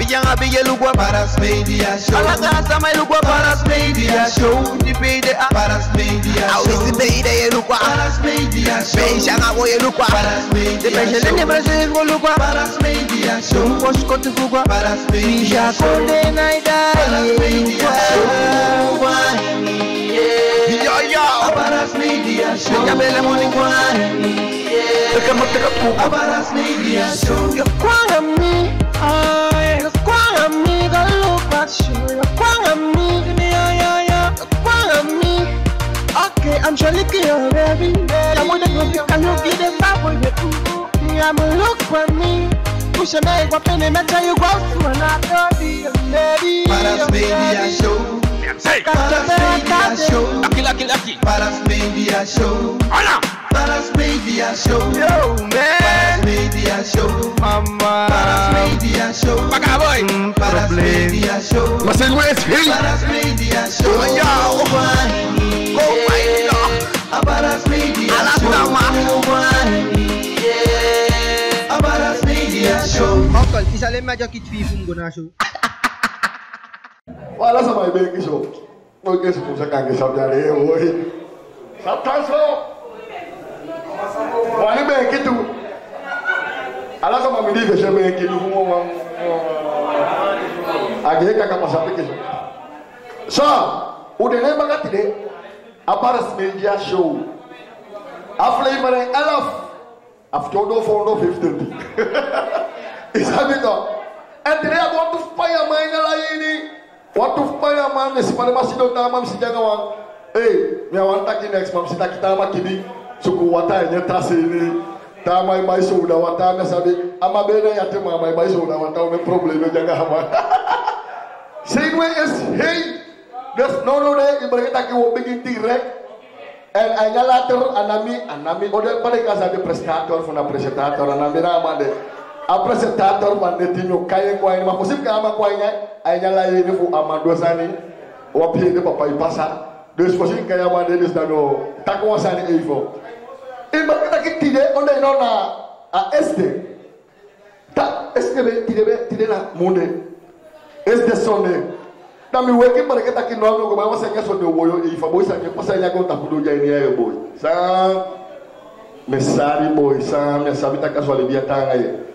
yang habillé lugua Paras Media Show. A la casa mai lugua Paras Media Show. Di peide a Paras Media a Show. wisi peide ye lugua Paras Media Show. Beijang a boye lugua Paras Media De beijang Show. ne brasil go lugua Paras Media Show. Show post ko tu lugua Paras Media Misha Show. konde naida Paras Media Show. Yo yo Paras Media Show. Ya bele morning one Paras Media Show. You're kwanga me, you're kwanga me, go look at you. You're kwanga me, yeah. You're kwanga me. Okay, I'm sure licking your baby. I'm gonna go, can you get them back with you? I'm gonna look for me. Push a make what penny matter you go to another baby. Paras Media Show. Paras Media Show. Lucky. Paras Media Show. Hola. Paras Media Show. Yo, Paras man. Media Show. Mama. Paras Media Show. Baka boy. Paras Media Show. Masih West Hill. Paras Media Show. Yo. Oh my God. Paras Media Show. Paras Media Show. Uncle, isa lang medyo kitfifum ko na show. Wala sa may beki show. Oke sepusa kage sabjare oi. Sabtaso. Wani beki tu. Ala sama midi beshe beki tu mo. Age kaka pasapi ke. So, udah ne bagati de. Paras Media Show. Aflay mare alaf. Aftodo fondo 50. Isabito. Entre agora tu pai a mãe lá ini. Watu fanya mane sipale masido tama msijaga wa me wanta ki next mam sita kitama kibi suku wata yenye trase ni tama mai soda wata na sabe ama bena ya tema mai soda wata o problem jaga hama say way is hey there's no day ibrahita ki wo begin direct and anyalater anami ode pare casa de prestator funa presentator anami na amande apresentator mandetinho kaye kwa ni maposip kama kwa nya ayala yini fu amadosani wapi de papa ipasa dos posin kaya mande des dano takwa sani eifo imba kitide onde nona a este ta este tide na munde este sonde dami weki bare kita kino no ba wasa nya sonde woyo eifa boy sa ke pasa nya ko takudo ja ni ayo boy sa mesari boy sa me sabita kaswali dia tanga ye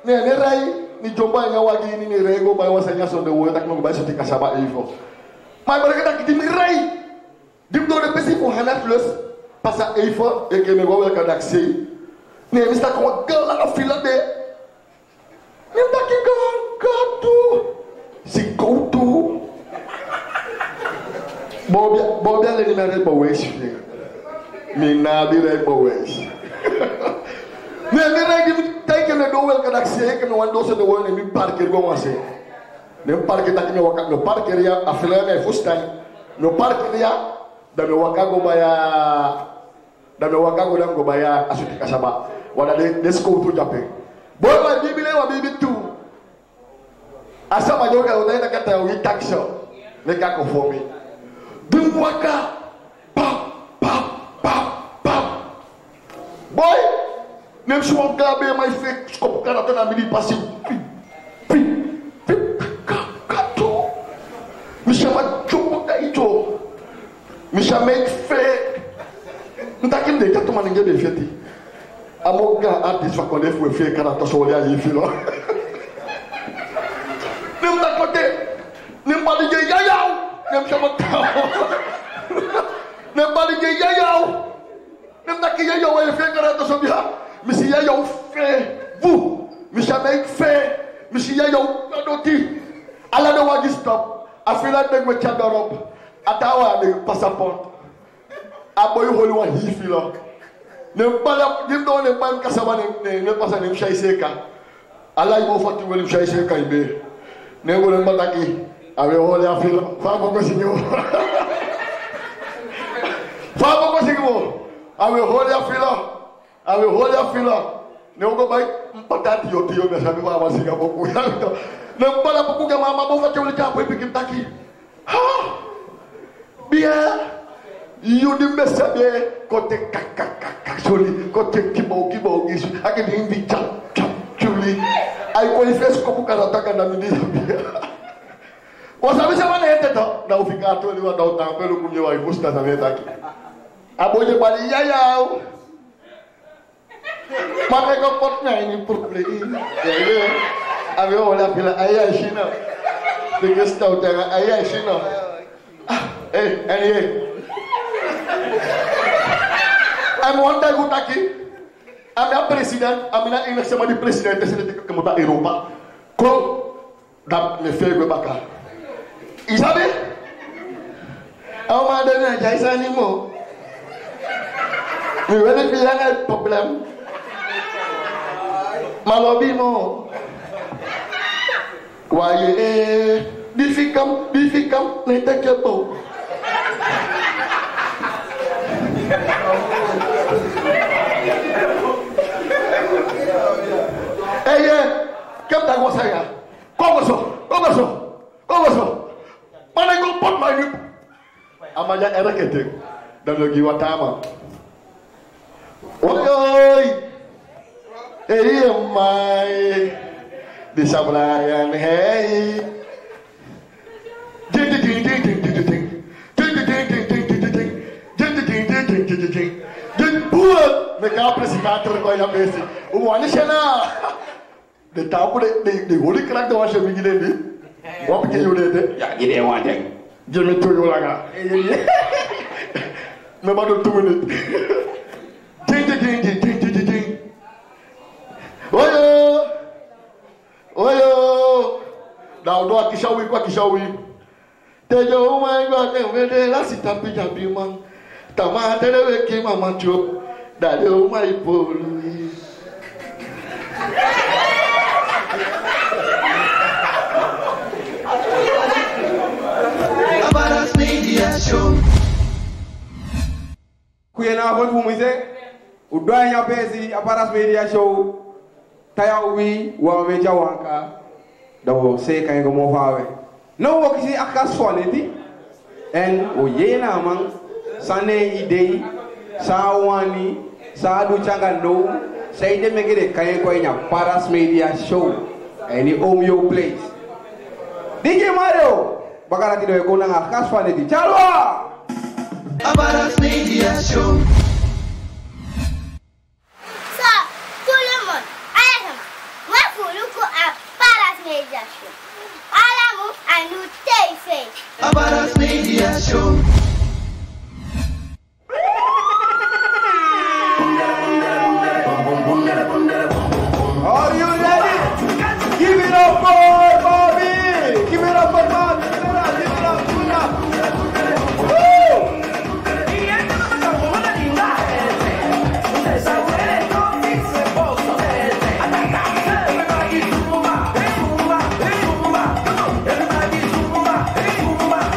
ne rai ni jomba nya wagi ni rego ba wasa nya sonde wo tak no ba so tika saba ifo mai bare kita kiti mi rai dim do de pesi ko hana plus pasa ifo e ke me go ka daksi ne mi sta ko gala na fila de ne ta ki gatu si koutu bobia le ni mere bo wesh mi na bi re bo wesh ne regi take me do wel kada xe ke me wando se do woni mi parker go wase ne parker tak me waka no parker ya afela me fustan no parker ya da me waka go baya asuti kasaba wala de sko to jape boy wa bibile wa bibi tu asama yoga unaenda kata wi taxo ne ka ko fomi dum waka pa boy nem se o gabe mais fake scopo cara tá na mini passe gato me chama chupo caído me chamei fake não tá aqui dentro tá tomando ninguém de fete a moga artista vai quando foi fake cara tá só olhar aí filho nem tá cote nem pode de yayau nem chama nem pode de yayau nem tá aqui yayau é fake cara tá só olhar Misi ya yo fe vous mi chamei fe misi ya yo doti ala de wagi stop afila de me chadorop atawa de passport aboy holi wa hifilo ne bala dim do ne ban kasaba ne pasa ne shay seka ala yo fatu wali shay seka ibe ne ngol mataki ave holi afilo fa ko sinyo ave holi afilo awe hoja fila ne ugo bai mpatati yote yo meshabi mama singa boku yanto ne mbala boku ga mama bo fate ulita po epi kitaki ha bien yudi mesabe kote kakakaka soli kote kibo gisu ake di invita chuli Aí conhece como o cara tá ganhando dinheiro. Você sabe se a maneira é não ficar todo mundo dar o tempo pelo mundo aí buscar também tá aqui. A boa de bali ya ya. Mas é que eu posso nem por play. A minha olha pela aí a China. De que está o terra aí a China. Ei, aí. A minha pergunta aqui. A minha presidente, a minha ainda chama de presidente, se ele tem que mudar a Europa. Como da me fez para cá. E sabe? A uma dona já se animou. Me vê que já é problema. Mas o bimo. Uai, dificam, nem tem que pôr. Ei, que tá com você aí? Como? Mana kau pot main? Amalnya era ketek dan lagi watama. Oi, mai di sablayan hey. Buat mereka presentator kau yang besi. Umumnya sana. De tahu de holy crack de washer begini ni. What can you do? Ya, gini yang ada. Jangan tu yang laga. Memang tu minit. Ting. Oyo. Dah doa kishawi. Tejo umai gua kembali lah si tapi jadi mang. Tamat terlebih kima macu. Dari umai pului. Aparas Media Show. Kuyena abon fumise udwa nya pesi Aparas Media Show taya wi wa meja wanka dawo se kan go mo fawe no wo kisi akas foneti en o yena man sane idei sawani sadu changando say de megere kan ko nya Aparas Media Show any home your place DJ Mario bakara tido ko na akas foneti chalwa Aparas Media Show. So, tout le monde, allez, moi pour le coup Aparas Media Show. À l'amour, à nous téléphone. Aparas Media Show. Are you ready? Give it up for Bobby! Give it up for Bobby! Give it up! Woo!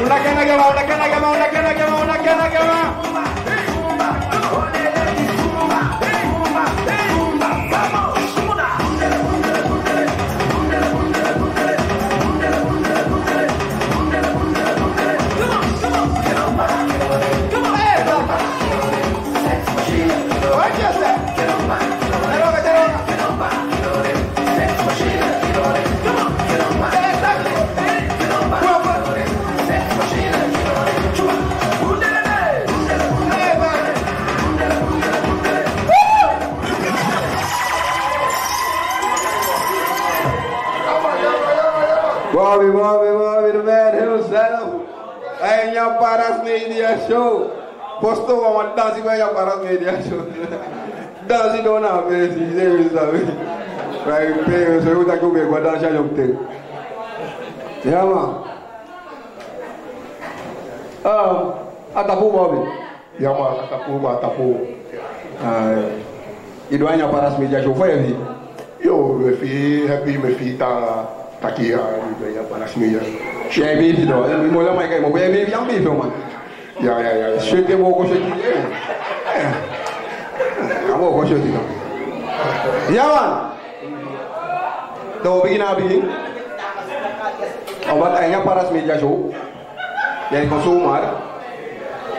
Una cana. Bobby, the man himself. Aí em Aparas Media Show. Postou uma dança em Aparas Media Show. Dança não na vez, você sabe. Vai ver, você vai comer, vai dançar já não tem. Yeah, man. Atapu Bobby. Ya man, atapu. E do em Aparas Media Show foi aí. Yo, me fi ta aqui a Aparas Media. É bem do. Eu vou lá mais que eu vou bem bien bem, man. Ya. Chute mo ko chute. Amo ko chute. Ya man. Do begin abi. Obat ayah Aparas Media Show. Yang konsumar.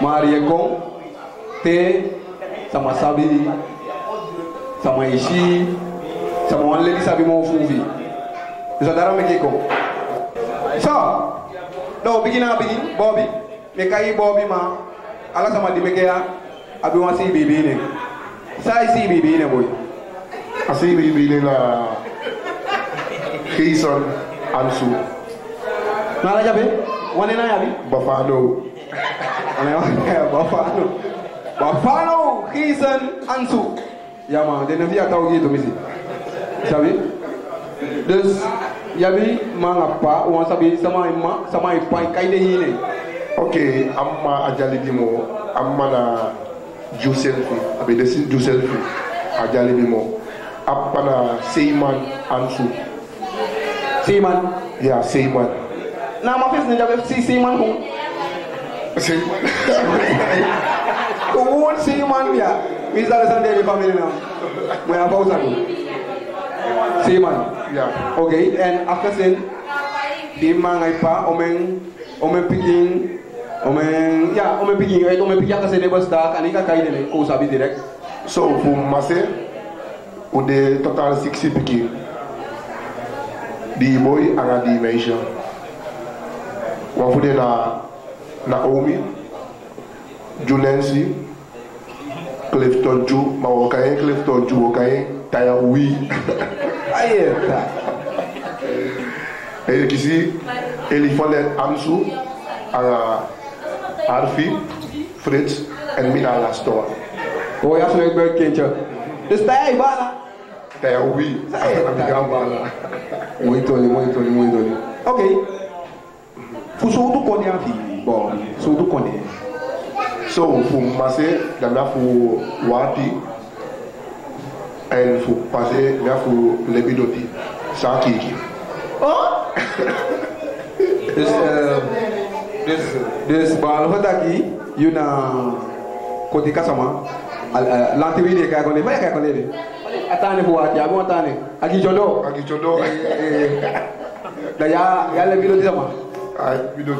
Maria com te sama sabi sama ishi sama wale ki sabi mo fuvi So daarom ik hier kom. So, nou begin Bobby. Me kai Bobby ma. Ala sama di mekea. Abi wan si bibi ne. Sai si bibi ne boy. Asi bibi na Jason Ansu. Nala jabe? Wane na yabi? Bafano. Bafano, Jason Ansu. Ja man, de nevia tau gitu misi. Sabi? Dus yabi mangapa wan sabi sama ipa kai de hine. Okay, amma ajali bimo, amma na Juselfi, abe desi Juselfi, ajali bimo. Appa na Seyman Ansu. Seyman? Yeah, Seyman. Na ma fes ne jabe si Seyman ko. Seyman. Ko won Seyman ya. Mi sa sande de family na. Mo ya pausa ko. Seyman. Yeah. Okay, and after sen di mangai pa omen picking omen picking right omen picking ka sen de basta kan ka kai de ko sabi direct. So for Mase, with the total 60 picking, the boy and the Maisha. One for the Naomi, Junensi, Clifton Ju, Maokai, Clifton Ju, okay, Tayawi. Ayeta. Et ici, Elifolet Amsu, Alfie, Fritz, and Mina last door. Oh, ya so ekber kencha. Dus tay bana. Tayawi. Muito. Okay. Fuso do kone afi. Bon, so do kone. So for Mase, dana for Wati, and for Pase, dana for Lebidoti, Sakiki. Oh? Dus behalve dat je na koti kasama, lantiwi de kaya kone, kaya kone de. Atane fu Wati, abu atane. Agi jodo. Da ya Lebidoti sama.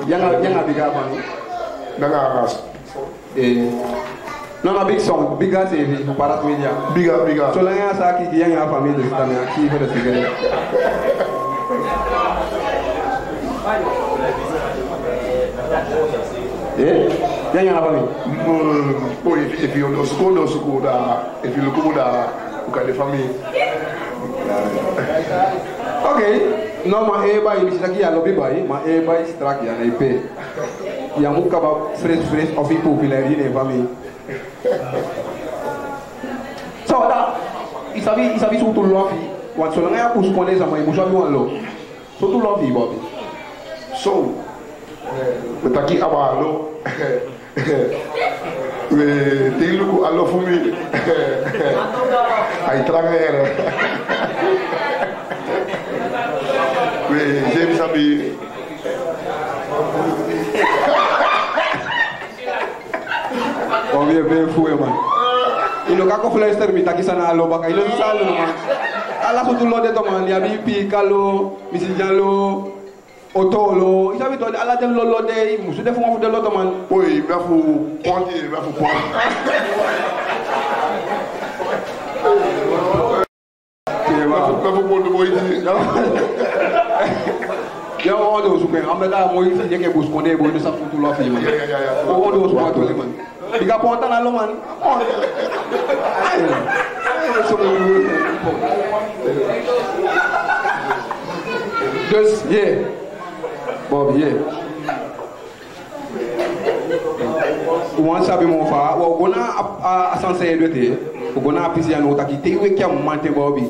Yang biga apa ni? Nanga aras. Non, big song, big as heavy, para media. Biga. So lang sa aki yang family de tane aki for the secret. Yang apa ni? Boy, if you know school, if you look at the family. Okay, no ma eba ini lagi ya lobby boy, ma eba strak ya naipe. Yang muka ba fresh of people popular ini family. So ada, isabi suatu lofi, wan so lang ya kus kone sama ibu sabi wan lo. Suatu lofi Bobby. So, betaki abalo. We tilu alo fumi. Ai trangere. We James sabi. Bobby bem fue man. Ilo kako flester mi taki sana alo baka ilo salo man. Ala suatu lo de to man ya bipi kalo misinjalo. Otolo, isabi to ala dem lolo de musu defu mo de loto man. Boy, me fu ponti. Ya o do su pe amda mo yi yeke bus konde boy de sa futu lo fi man. O do su ato le man. Diga ponta na lo man. Just yeah. Bobby, yeah. Wan sabi mo fa, wa gona asanse edwete, gona apisi anu taki te weki amante Bobby.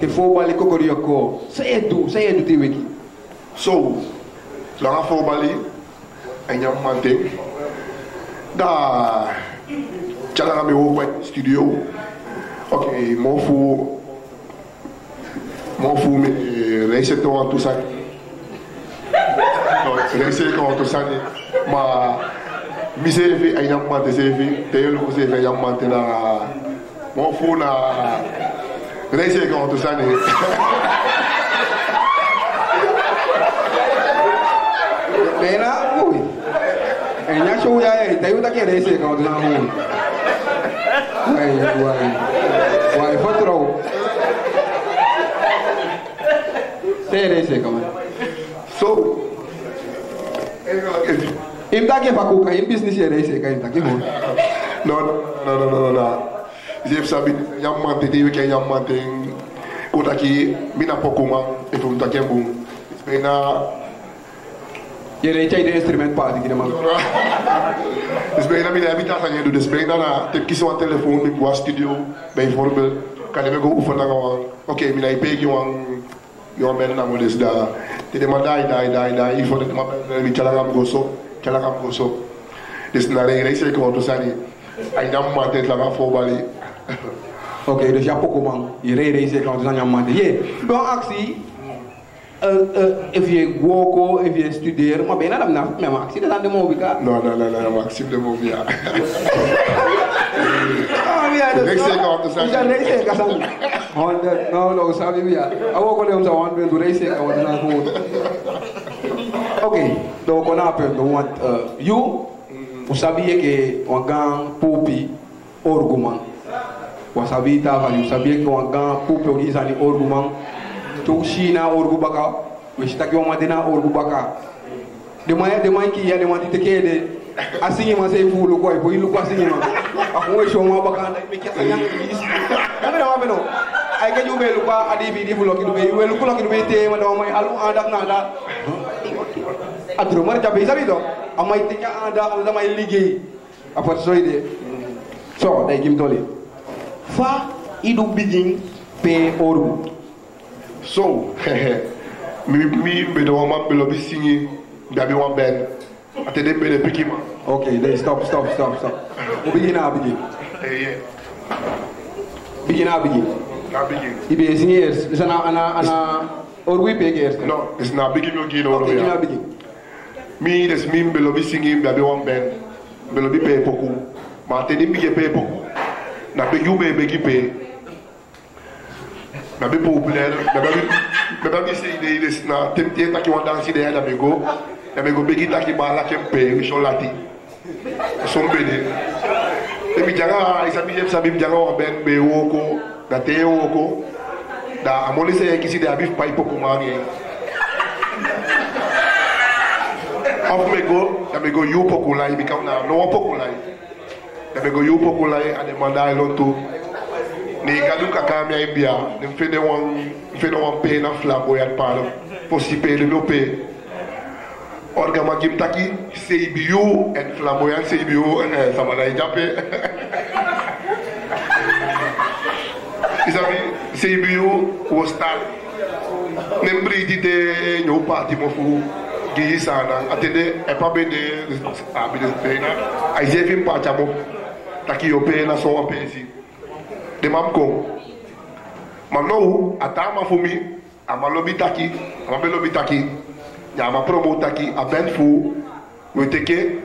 Te fo bali kokori yoko. Say edu te weki. So, langa fo bali, enya mante. Da, chala me wo studio. Okay, mo fu me reise to an tout ça. No, reise ko to ça ni ma mi sefi ay nyam mante sefi te yelo ko sefi nyam mante na mo fu na reise ko to ça ni. Bena, ui. Enya show ya te yuta ke reise ko to na hu. Wai fotro. Reise kama. So, Imtaki pakuka, im business ya reise ka imtaki mo. No. If sabi yamante te weke yamante kota ki mina pokuma if um take bum. Bena Yere chai de instrument party ki ma. bena mina habita sa nyedo des bena na te kiso aan telefoon mi kwa studio bijvoorbeeld kan ik ook oefenen gewoon. Oké, mina ipe ki wan yo men na mo des da te de ma dai ifo de ma mi chalangam goso. Des na reise ko to sani ay yamante la ga fo bali. Oké, dus ja Pokémon, je reise kan dus aan je man. Je, dan actie. If je woko, if je studeert, maar bijna dan met actie dat aan de mobica. No, actie de movia. Ja, dat is zeker te zeggen. Ja, reise kan zijn. 100, no, sabi we ja. Awo ko le umsa 100 do reise kan wat na goed. Oké, dan ko na punt, want you usabi que wangang popi orguman. Wasabi tava, usabi que wangang popi organizani orguman. Tu China orgu baka, wista ki wamadina orgu baka. De mai ki ya de mati tekede. Asingi ma sei fulu ko ipo ilu ko asingi ma. Ako we show ma baka na me kesa yang is. Kami na mabeno. Ay ka ju be lu ba adi bi di fulo ki be we lu ko ki be te ma do mai alu adak na da. Adro mar jabe sabi do. Amai te ka ada am mai liggéey. Apa soide. So day gim toli. Fa idu begin pe orgu. So, mi bedo wama belo bi singi dabi wan ben. Ate de bele pikima. Okay, then stop. Begin. Begin. Ibe singi ers. Is ana orgu pe ers. No, it's not begin yo gino no ya. Begin. Mi des mi belo bi singi dabi wan ben. Belo bi pe poku. Ma ate de mi ge pe poku. Na be yu be begi pe. Na be populaire, na be se ide des na temtie ta ki wan dansi de na be go begi ta ki bala kempe so lati. So mbede. E mi janga isabi mi janga wan ben be woko, da te woko. Da amoni se ki si de abif pai poku mani. Of me go you poku lai become na no poku lai. Da be go you poku lai and the mandai lotu. Ni gadu kakami ibia, ni mfede wan pe na flamboyant palo, posipe de lope. Orgama gimtaki, seibiu en flamboyant seibiu, sama na ijape. Isabi, seibiu was tal. Nembri dite nyo party mofu gisana, atende epa bede abide pena. Aizefim pachamo, taki yo pe na so wan pesi. De mam ko manou atama fumi amalobi taki ya ma promo taki a ben fu we teke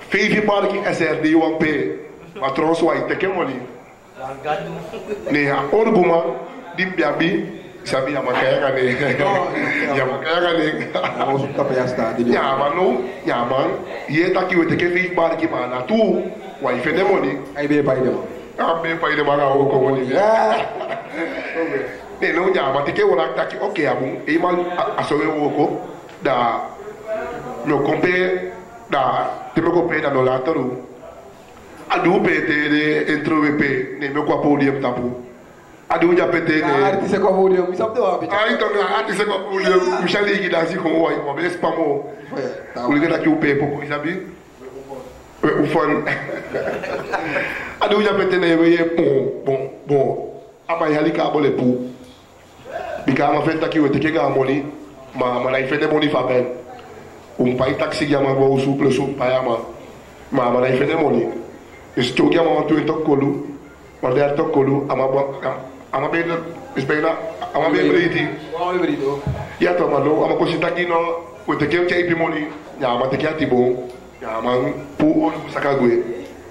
fifi parki SRD wan pe patron so ay teke moni ne a orguma dimbiabi sabi ya makaya ne ya manu ya man ye taki we teke fifi parki mana tu wa ifede moni Ay be pai dem. Ambe pai de mara o ko woni ne no nya ma tike wala taki okay abu e mal asowe wo ko da no kompe da te me ko pe da no la toru adu pe te de entro pe ne me ko podium tapu adu ja pe te ne Artiste ko podium mi sabde wa bi. ai to na artiste ko podium mi shali gi da si ko wa mo be spamo uli ga ki pe poko isabi ufan adu ya petene we bon ama yali ka bole pu bika ma fenta ki wete ke ga moni ma na ifete moni fa ben pai taxi ya ma bo suple su pa ya ma na ifete moni esto ya ma tu to kolu guarda to kolu ama be espera ama be briti ya to ma lo ama ko sitaki no wete ke che ipi moni ya ma te ke atibo ya man pu on sakagwe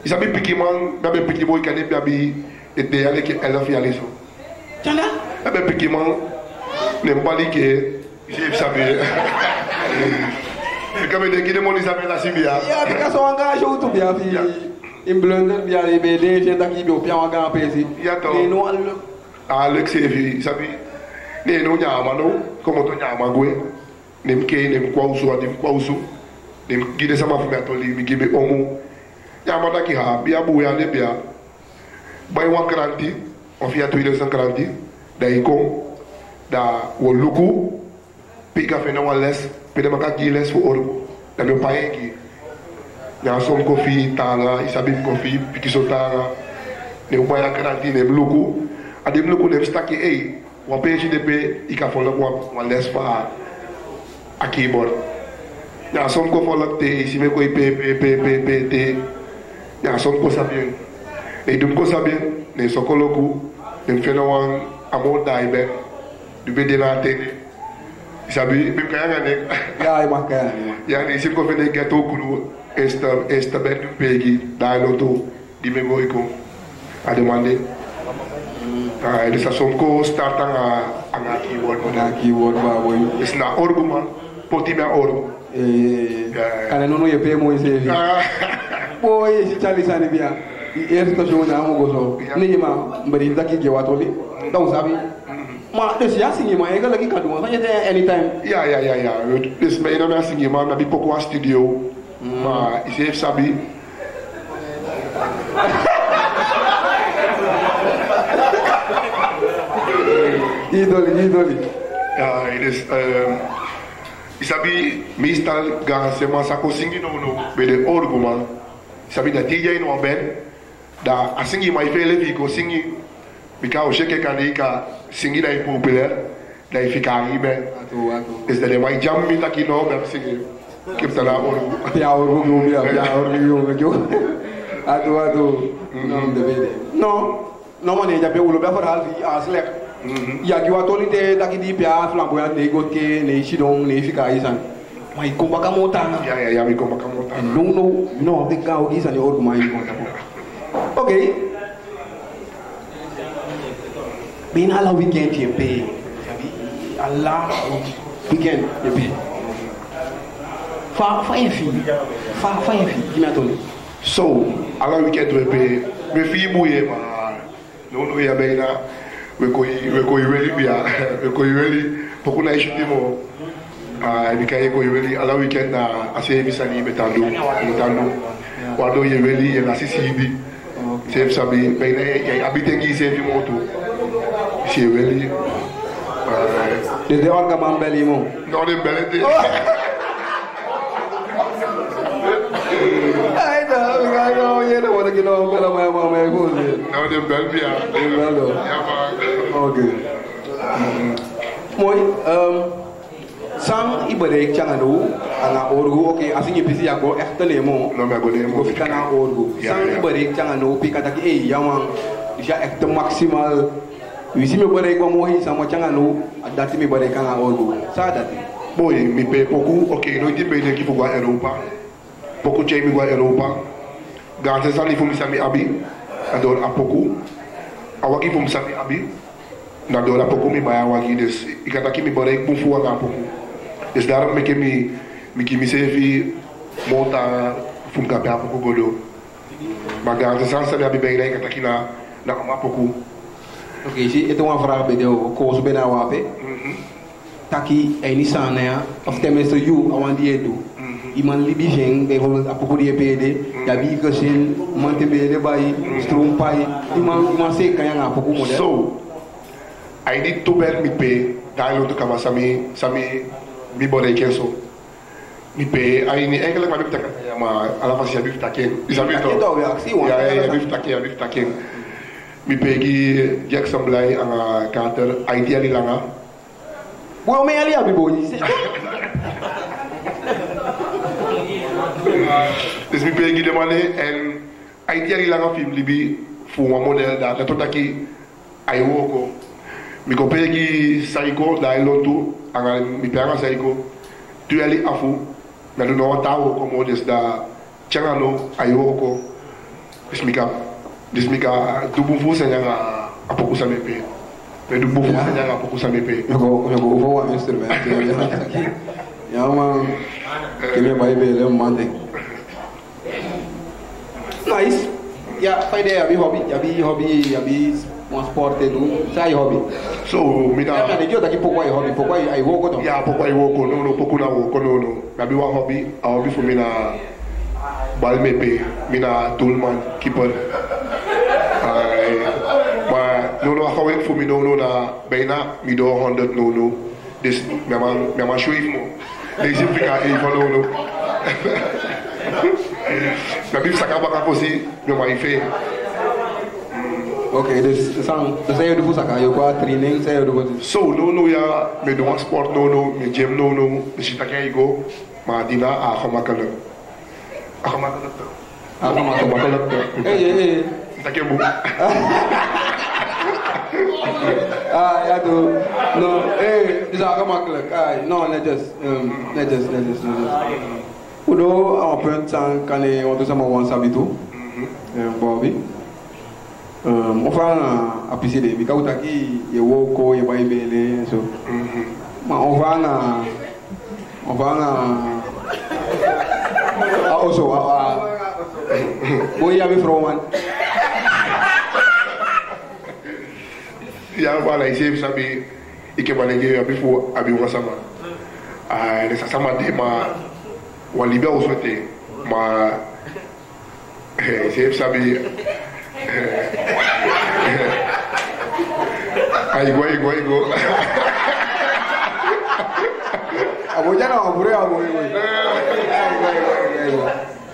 isabi pikiman be piki boy kan be abi ede yale ke elaf yale so Tanda? be pikiman ne mbali ke je sabi kabe de kide moni sabi la sibia Ya tika so anga show to bia fi in blunder bia be de je taki be opia anga pesi Ya to. ne no al Alex evi sabi Ne no nyama no, como to nyama gwe. Nem ke nem kwausu. Nem gide sama fumi atoli mi gibe omu. Nyama da ki ha bia bu ya ne bia. Bai wa kranti, on via 2030, da ikom da wo luku pika fe na wa les, pede maka giles fu orgo. Da meu pai aqui. Já som kofi tanga, isabi kofi pikiso tanga. Ne o pai kranti ne luku. Adem luku ne staki ei. Wa page de pe ika fola wa les pa a keyboard. Ja som ko fola te si me ko pe te. Ja som ko sabien. Ne dum ko sabien ne sokoloku ne fena wan amo daibe. Du be de la tene. Isabi bim kaya ne. Ya ai makaya. Ya ne sim ko fene gato kuru esta ben du pegi da loto di me boiko. A demande. Dessa som ko starta a keyboard Na keyboard ba boy. is na orgo man, poti me orgo. Kana no ye pe mo ise vi. Boy si chali sani bia. E sto show na mo gozo. Ni ma mbari daki ke watoli. Don't sabi. Ma des ya singi ma e ga lagi kadu ma anytime. Ja. Dus me no na singi man na bi poko a studio. Ma ise sabi. Idoli. Ja, dus isabi meestal gaan ze maar sako singi no bij de orgo man. Isabi dat DJ no ben. Da a singi mai vele fico singi. Bika o sheke kanika singi dai populair. Dai fica ben. Is dat mai jam mi taki no ben singi. Kip tala orgo. Ya orgo yo. Atu. No de bede. No mane ja pe ulo be for halfi aslek. Ya ki watoli te daki di pia flamboyant ne gotke ne shidong ne fika isan. Mai komba kamota. Ja, mi komba kamota. No, de gao isan ne orgo mai komba. Okay. Bin ala weekend ye pe. Allah weekend ye pe. Fa efi. Ina toli. So, ala weekend we pe. Me fi buye ma. No ya beina. We go really poku na ishiti mo bikaye go really ala weekend na ase bisani betando wado ye really na CCB save sabi beina ya abitengi save moto she really de orga mambeli mo no de belete ai no ye no wala kino bela ma go no de belbia ya ma okay moi sang ibare changano ana orgo okay asingi pisi yako echtele mo no me go de mo fikana orgo sang ibare changano pikata ki yamang déjà echt maximal wisi me bare ko mo hi sama changano adati me bare kana orgo sa dati boy mi pe poku okay no di be de ki fugwa Europa poku chemi gwa Europa ganze sali fu mi sami abi ador apoku awaki fu mi sami abi na dora poku mi baya wagi des ikata ki mi bare ku fu wa poku des daram me ke mi ki mi sevi monta fu mi kapya poku godo ma ganze sali abi be ikata ki na ma poku. Okay, zie het een vraag bij de koos bijna wapen. Taki ini sana ya, of tenminste you, awan die itu. Iman libi jeng, bijvoorbeeld apoko die PD, ya bi kesin, man te bede bij stroom pai, iman se kaya nga apoko model. So, I need to bear mi pe, daar loopt kama sami mi bode kenso. Mi pe, ai ni eigenlijk maar bifta kaya ma ala fasi bifta ken. Isabi to. Ja, bifta ken. Mi pegi Jackson Blay ang kater idea nila nga. Buo may ali abi boy. Dus mi pegi de mane en idea nila nga film libi fu wa model da tota ki ay woko. Mi ko pegi Saiko da lotu ang mi pega Saiko. Tu ali afu na do no tawo ko models da changalo ay woko. Dus mika dubu fusa nyanga apoku sa mepe. Me dubu fusa nyanga apoku sa mepe. Yoko wa instrument. Ya man. Kime baibe le mande. Nice. Ya, fai de abi hobby, sport et tout. Ça est hobby. So, mina. Mais daqui pourquoi est hobby? Pourquoi il work autant? Yeah, pourquoi il work non, pourquoi na work non. Maybe one hobby, a hobby for mina ball mepe, mina toolman keeper. Maar no how work for me no na bijna mi do 100 no. Dus mijn man schreef me. Deze fica even no. Maar bief sakaba kan kosi, mijn man ife. Ok, dus saya je doet zaken, je qua training, saya je doet. So no ja, me doe sport no, me gym no, dus je takje go, maar dina gemakkelijk. Gemakkelijk. Hey. Takje boek. Ja doe. No, dus gemakkelijk. No, netjes. Udo, aan punt zijn kan je want samen one sabitu. Bobby. Enfin, à pisser des bika utaki, ye woko, ye baibele, so. Ma on va also boy yabi from one. Ja, voilà, ik sabi, ik heb al een keer before abi wasama. Dus sama de ma walibe osote, ma ik sabi. Aí go. Abo jana abure.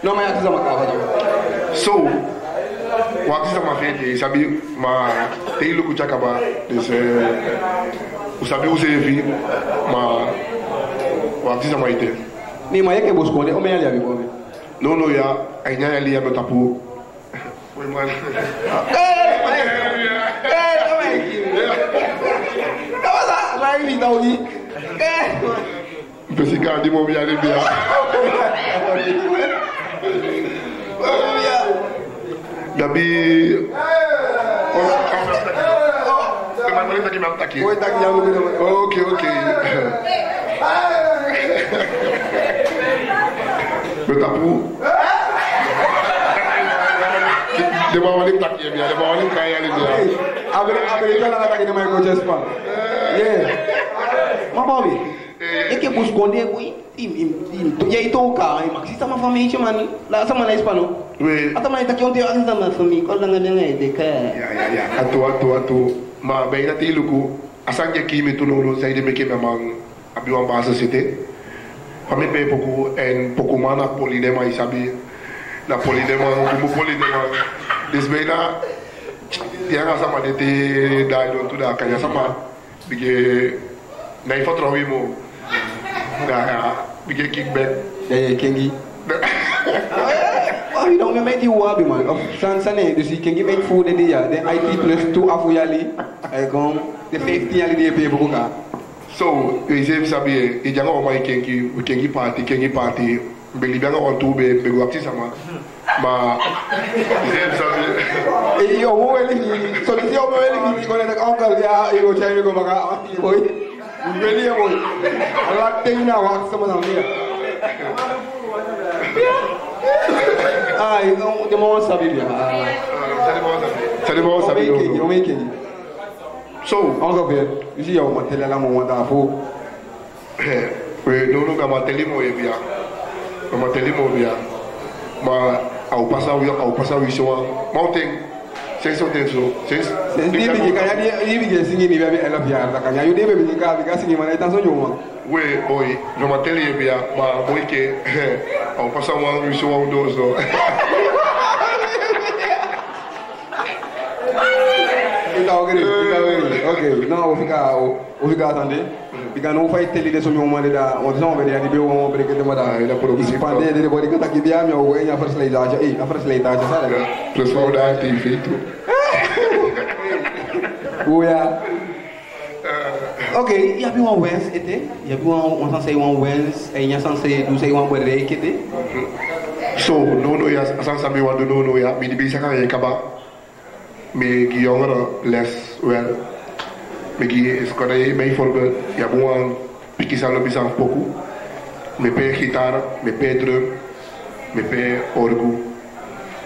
No mais aqui sama kava. So, waktu sama frente, sabe, mas tem lugar de acabar, sabe o servi, mas waktu sama itu. Ni mas é que busco onde o me ali abi come. No ya, ainda ali ya betapu. Foi mal. Vai vir daí. Pensei que a de mão ia ali bem. Dabi. Oi, tá aqui algo. Ok. Betapu. De mau ni tak ya, de mau ni kaya ni dia. Abre kan nak kita main coaches pa. Yeah. Ma Bobby. É que busco onde boi. E aí toca, mas se sama família man, lá sama na hispano. Oui. Até mais daqui onde a sama família, qual não é de cá. Ya. Atu. Ma bem na tiluku, asang ya kimi tu no sai de meke memang abi wan bahasa sete. Kami pe pouco mana polidema isabi. Na polidema, como polidema. Desbena yang sama de te dai do tu da kanya sama bige nai fotrowi mo da bige kickback Kengi. Oh, you know me make you wabi man. Sansane, dus ik kengi make food de ya. De IT plus 2 afu yali. Kom de 15 yali de pe buka. So, je sais sabi e janga o mai kengi party. Beli banga on tu be go apti sama. Ma je sabi E io mo ele ni, so ti o mo ele ni con el uncle ya e go chai go maka boy. Beli ya boy. Ala tenna wa sama na mira. Ai, não demora saber já. Ça dépend sabi. O making. So, Encore ver. Ici ya o matela la mo da fo. no gamateli mo e bia. Ma au passar isso mountain senso tenso Sensitive que kanya ni bige singi ni bebe ela bia la kanya yu debe bige ka singi mana ita so joma. We boy no mateli e bia ma boy que au passar isso dozo. Ok, não, vou ficar atendendo. Porque não vai ter ligação nenhuma da onde não vai ter de uma briga de moda. Ele por isso pande de body que tá aqui bia meu a first leidade, a first leidade, sabe? Plus for that tem feito. Uia. Ok, ia bi uma wens ete, ia bi uma sanse uma wens, e ia sanse do sei uma borre que te. So, no ya sansa me wa no ya, mi di bisa kan ya kaba. Me giyongara less well. Me escola bem voorbeeld. Ja, gewoon pikisalo bisa um pouco. Me pe guitarra, me pe drum, me pe orgu.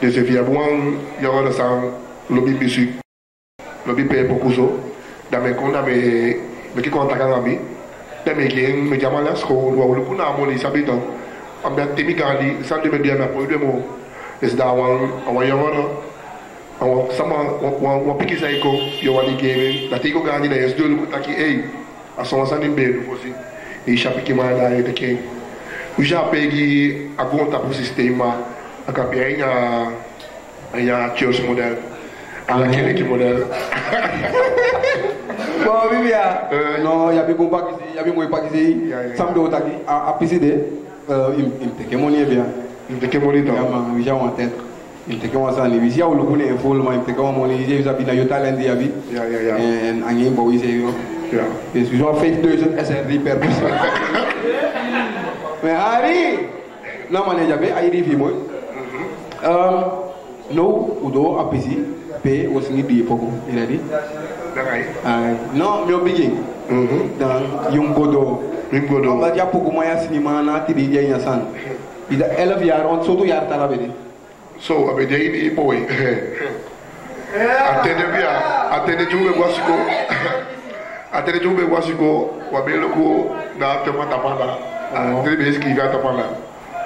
Dus if je gewoon jongeren staan, lobby muziek. Lobi pe pokuzo. Dame konda me ki kontakan ami. Dame gen me jaman la sko wa uluku na amoni sabito. Ambia temi gandi sande me dia na po demo. Is da wan yono. Awan sama wan piki saiko yo wani game. Da tiko gandi na yes do uluku taki ei. Ason sande be fosi. E chapiki ma da e ke. O já peguei a conta pro sistema. A capinha a Tios model. Aquele que model. Bon, Vivia. Non, il y a plus compas ici, il y a plus moins pas ici. Ça me doit être à PCD. Il me fait mon lien bien. Il me fait mon lien. Il en tête. Il me fait mon sang. Il y a où le coup est full, mais il me fait mon lien. Il y a eu talent de la vie. Et un game boy, c'est et si j'en fais 2 autres SRD per personne. Mais Harry, non, mais j'avais Harry Vimo. No, Udo, Apisi, P, was in the Poco. Il a dit. Non, mais au beginning. Dans Yungodo. On va dire beaucoup moins cinéma, n'a pas dit rien ça. Il a 11 years, on surtout yard à la bête. So, avec des boy. Attendez, tu veux voir ce que. Attendez, tu veux voir ce que. Wabeloko, na temata panda. Tele escrever a tapana.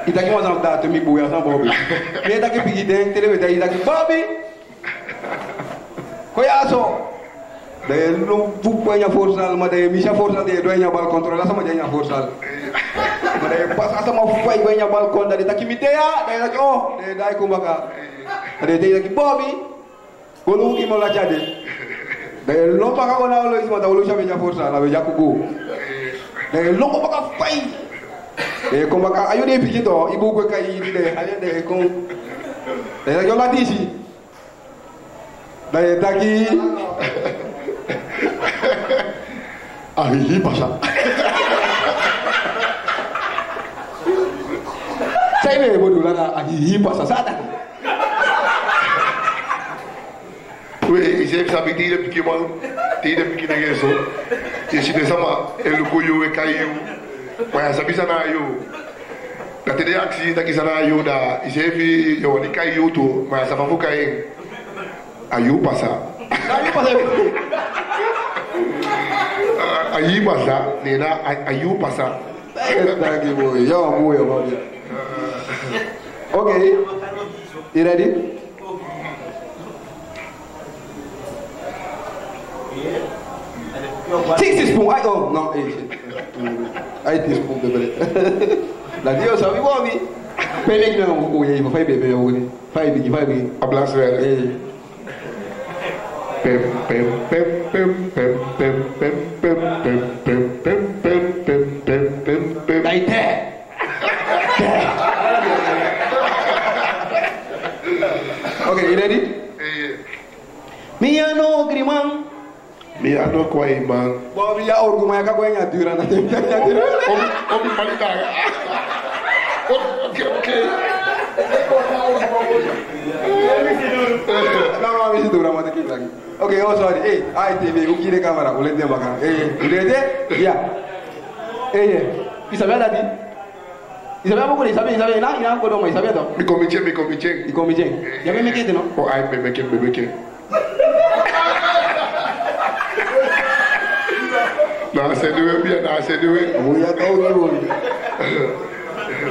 Il t'a dit moi en date mi bouya sans Bobby. Mais il t'a dit pigi den tele il t'a dit Bobby. Koyaso. De lu bu poña forsal ma de mi sa forsal de do nya bal contrôle sama de nya forsal. Ma de pas sama fay go nya bal kon da de takimi deya de la oh de dai ko baka. De de Bobby. Ko lu ki mo la jade. De lo pa ka wala lo isma da lo chabe nya forsal la be jakugo. De lo ko baka fay. De ko baka ayo de pikito ibu ko kay de hale de ko. De yo la disi. De taki Ahí pasa. Saya ni bodoh lah, ahí pasa sana. Oui, j'ai sabia que mal, tira pequena isso. E se desama, ele cuiu e caiu. Mas sabia sana eu. Da tele aksi da kisana eu da, e se eu ni caiu tu, mas sama fu cair. Aí passa. Ahí pasa. Aí passa, nena, aí passa. Daqui boy, ya boy, boy. Okay, you ready? Six teaspoon, I oh no, 8 teaspoon bebê. La Dio sabe Bobby. Pelek não, o aí vai beber o vai big. Abraço velho. Pem pem pem pem pem pem pem pem pem pem pem pem pem pem pem pem. Daite. Okay, you ready? Miano griman. Miano kwai man. Bobby ya orgulho ya kago nya dura na tempo ya dura. Obi malita. Okay. Não, mas dura mas aqui lagi. Okay, oh sorry. Hey, TV, o que de câmera, o lente bacana. Ready? Yeah. Isabel tadi. Isabel apa boleh? Isabel nak, ina ko do mai Isabel to. Mi convincen. Ya me mete no. Oh, ai me meke. Na se due. Mulher tá ouvindo.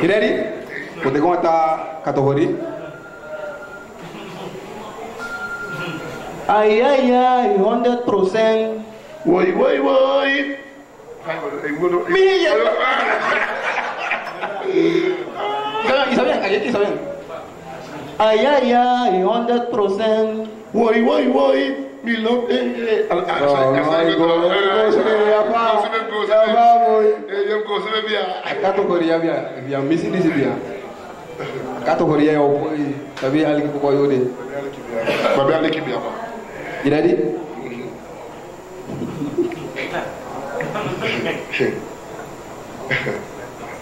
You ready? Pode contar categoria? Ai, 100%. Woi. Minha. Isabel. Ai, 100%. Woi. Mi love. Categoria via missing this via. Categoria é o sabe ali que pode olhar. Babe ali que bia. You ready?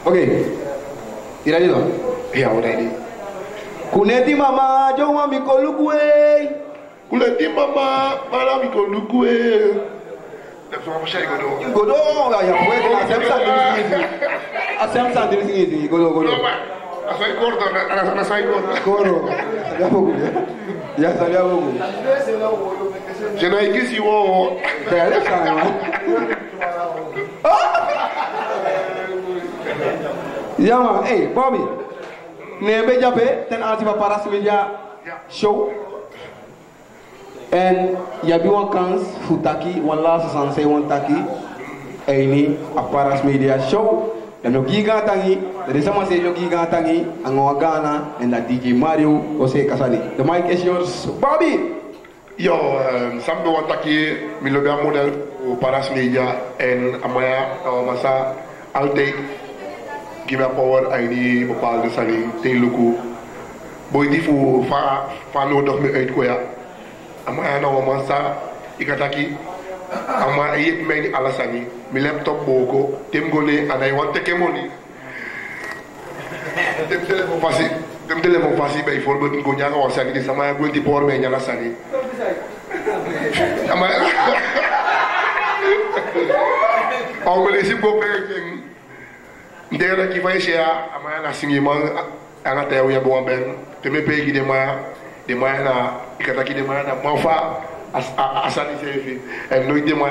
Okay. You ready no? Yeah, ready. Kuneti mama, joma mikolukwe. Kuleti mama, para mi kolukwe. Godo, ya puede na Samsung dili godo. Asai corto, na sai corto. Coro. Ya poco. Ya salió algo. Je n'ai que si vous. Yeah, man. Hey, Bobby. Nebe jabe ten anti Paparazzi Media show. En yabi wan kans futaki wan laatste sanse wan taki. Eini Paparazzi Media show. Dan no giga tangi, dan sama se no giga tangi, ang Ghana en dat DJ Mario Jose Casali. The mic is yours, Bobby. Yo, sampai wantaki milobia model Paparazzi Media en amaya masa altek give me power ID bepaalde sali teluku boy di fu fa no dox mi uit ko ya amaya no masa ikataki ama yep meni alasani mi laptop boko tem gole anay wante kemoni dem telefon fasi bay for be ngo nyanga wasani di sama gonti power me nyala sani ama awole si bope ndera ki fay sia ama na singi ma anga tew ya bo ben te me pegi de ma na ikataki de ma na mafa asani sefi en no de ma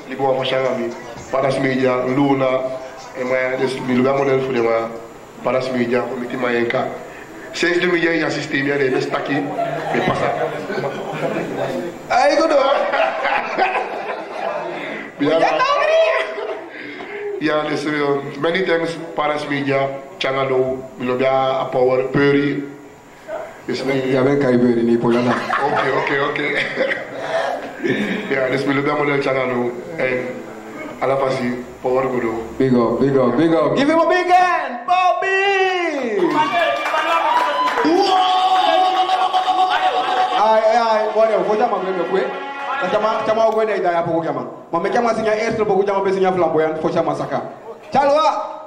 li bo fa shanga mi Paparazzi Media luna e ma des mi lugar model fu de ma Paparazzi Media ko mi ti ma yenka 6 de millions ya système ya de staki me passa ay godo yeah, there's many times Paparazzi Media channel milobia a power peri. Ya ven kai beri ni polana. Okay. Yeah, this milobia model channel and alafasi power godo. Big up. Give him a big hand, Bobby. Ay, what voja mamle kwe. Chama ugwe na idaya pogo kama. Mame kama sinya extra pogo kama besinya flamboyant fo chama saka. Chalwa.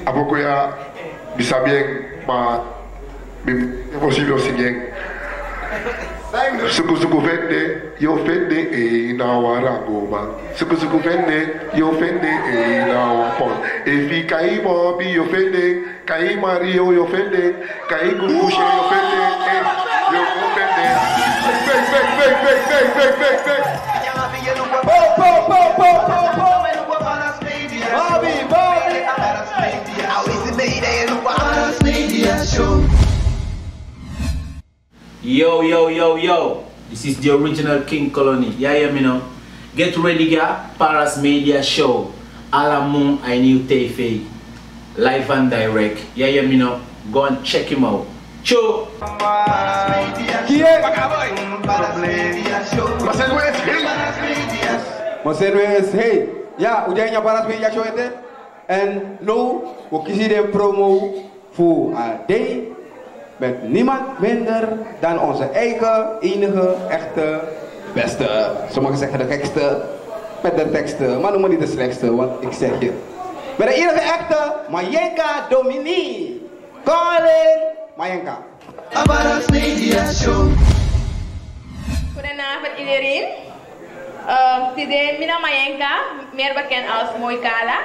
Apoko ya bisa bien ma posible aussi bien. Suku vende, yo vende e na waragoma. Suku vende, yo vende e na wapon. E fi kai Bobby yo vende, kai Mario yo vende, kai Gugushe yo vende, yo vende. Big. Yo. This is the original King Colony. Yeah, me know. Get ready, guys. Paparazzi Media show. Alamung I new Tefe. Live and direct. Yeah, me know. Go and check him out. Show. Monsenwes, hey. Ja, ujanya Paparazzi Media show ete. En no, we kiezen de promo voor a day. Met niemand minder dan onze eigen, enige, echte, beste, sommigen zeggen de gekste, met de teksten, maar noem maar niet de slechtste, want ik zeg je. Met de enige echte, Mayenka Domini. Calling Mayenka. Paparazzi Media Show. Goedenavond iedereen. Today, mina Mayenka, meer bekend als Mooi Kala.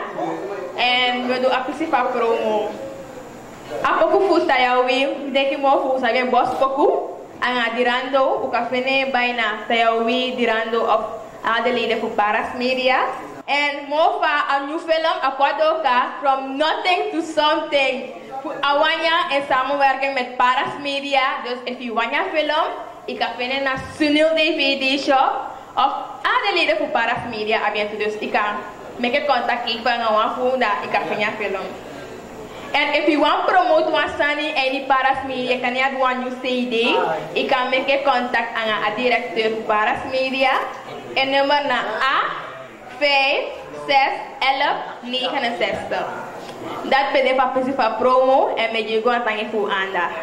En we doen actief van promo. Apoku fusta yawi, deki mo fusta gen boss poku, anga dirando, ukafene baina tayawi dirando of de leden voor Paparazzi Media. En mofa a new film, a padoka, from nothing to something. Awanya en samenwerking met Paparazzi Media. Dus if you want your film, ik ga vinden naar Sunil DVD shop of de leden voor Paparazzi Media. Dus ik kan make contact ik van een funda, ik ga vinden je film. And if you want to promote one Sunny any Paparazzi Media, can you add one new CD? You can make a contact aan a directeur Paparazzi Media. En nummer na A56169. Dat ben je van promo en met je gewoon aan je voor aandacht.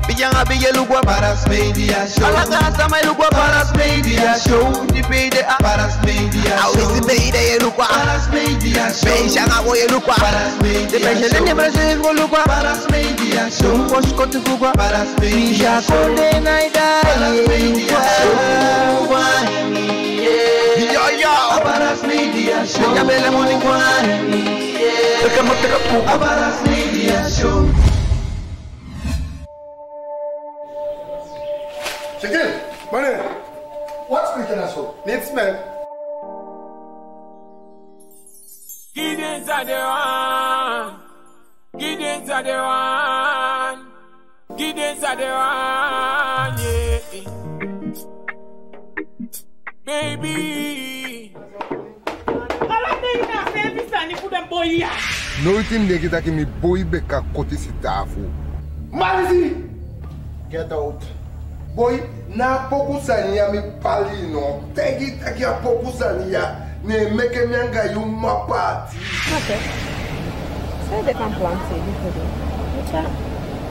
Bijanga biye lugwa Paparazzi Media Show. Alaga sama lugwa Paparazzi Media Show. Di beide Paparazzi Media Show. Awisi beide lugwa Paparazzi Media Show. Bijanga boye lugwa Paparazzi Media Show. De beide ne Brazil lugwa Paparazzi Media Show. Post kote lugwa Paparazzi Media Show. Kode naida Paparazzi Media Show. Yo Paparazzi Media Show. Yabele morning wine. Take a poop. Paras Media Show. Shakil, money. What's speaking as well? Needs man. Gideon's are the one. Gideon's are the one. Gideon's are the one, yeah. Baby. No team they get me boy beka koti sitafu. Malizi! Get out. Boy, na poku sania mi pali no. Tegi a poku sania. Ne meke mianga yu mapati. Ok. Sai de camplante dito. Mucha.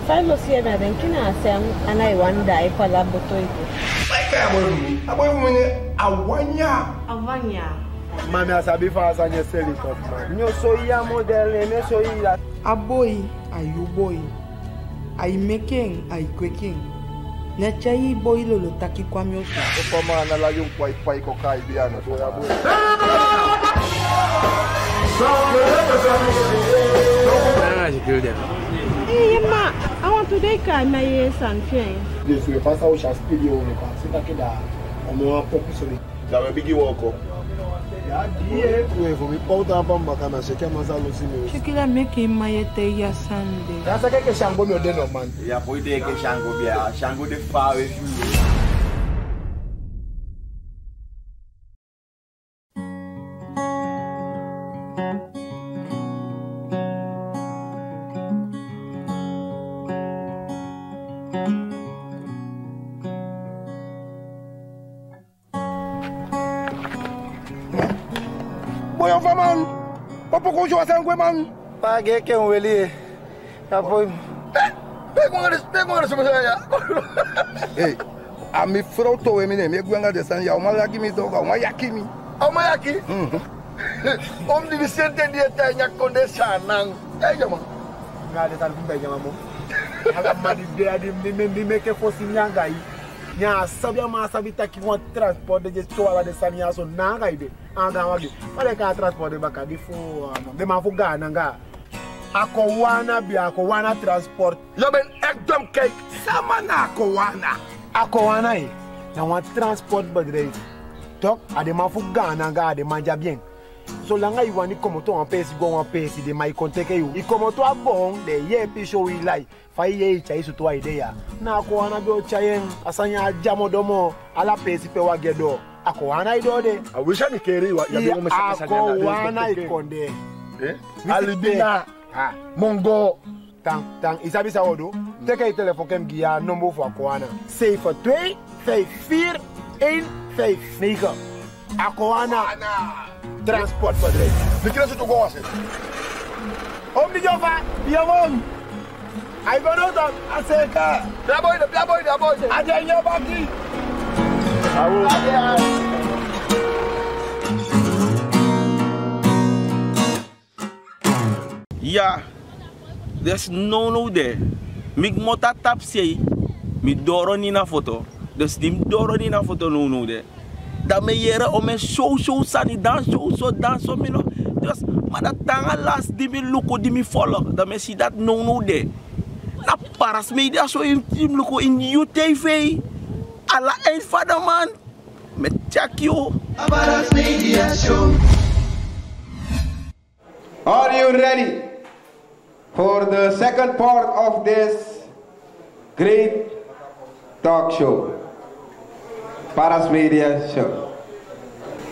Sai lo si eme ben kina asem anai wanda e kwa labo to iko. Sai ka aboy mu ni awanya. Awanya. Mami asabi fa asanye seli top man. Nyo so ya model me so ya. Aboy ayu boy. Ay making ay quaking. Na chai boy lolo taki kwa myoso. O pama na la yung pai ko kai biano so ya boy. Hey, ma, I want to take my yes and friend. This way, pass out shall speed you over. See that kid, I'm more purposely. That will be give walk up. Yeah, dear, we for me powder bomb back and I say, come on, I'll see you. Shikila making my ya Sunday. That's a cake shango, no, then, man. Yeah, boy, take a shango, yeah, shango the far with you. Boy, enfin, man. Papa, qu'on joue à 5 man. Pas gay qui ont oublié. Hey, a mi froto we mi ne mi gwanga de san ya o malaki mi doga o mayaki mi. O mayaki? Om di Vicente dia tanya konde sanang. Eh jama. Ngade tan kumbe jama mo. Ala madi de adi mi meke fosi nyanga yi. Nya sabia ma sabita ki won transport de so ala de sania so nanga ide. Anga wagi. Wale ka transport de baka di fo de ma fu ga nanga. Ako wana transport. Yo ben ekdom kijk. Sama na ako wana yi. Na wan transport bedrijf. Tok ade ma fu ga nanga ade manja bien. So langa yi wani komoto an pesi go an pesi de mai konteke yu. I komoto a bon de ye pi show yi lai. Fa ye chai su to idea. Na ako wana bi o chayen asanya jamo domo ala pesi pe wa gedo. Ako wana ido de. I wish I keri wa ya bi mo sa sa. Ako wana ikonde. Alibina. Mongo. Tang isabi sa odo. Teke telefoon kem gia number voor Akwana. 72 54 159. Akwana. Transportbedrijf. Wie krijgt het ook al? Om die jova, Yamon. I go out of Aseka. Bia boy. Aja in your body. Yeah, there's no there. Mig mota tap say, mi doro ni na foto. Dus die doro ni na foto no there. Dat me jere om me show sani dan show dan so me no. Dus maar dat tanga last die me luko die me follow. Dat me see dat no there. Na Paras Media Show in team luko in UTV. Alla een vader man. Me check you. Paras Media Show. Are you ready for the second part of this great talk show? Paras Media Show.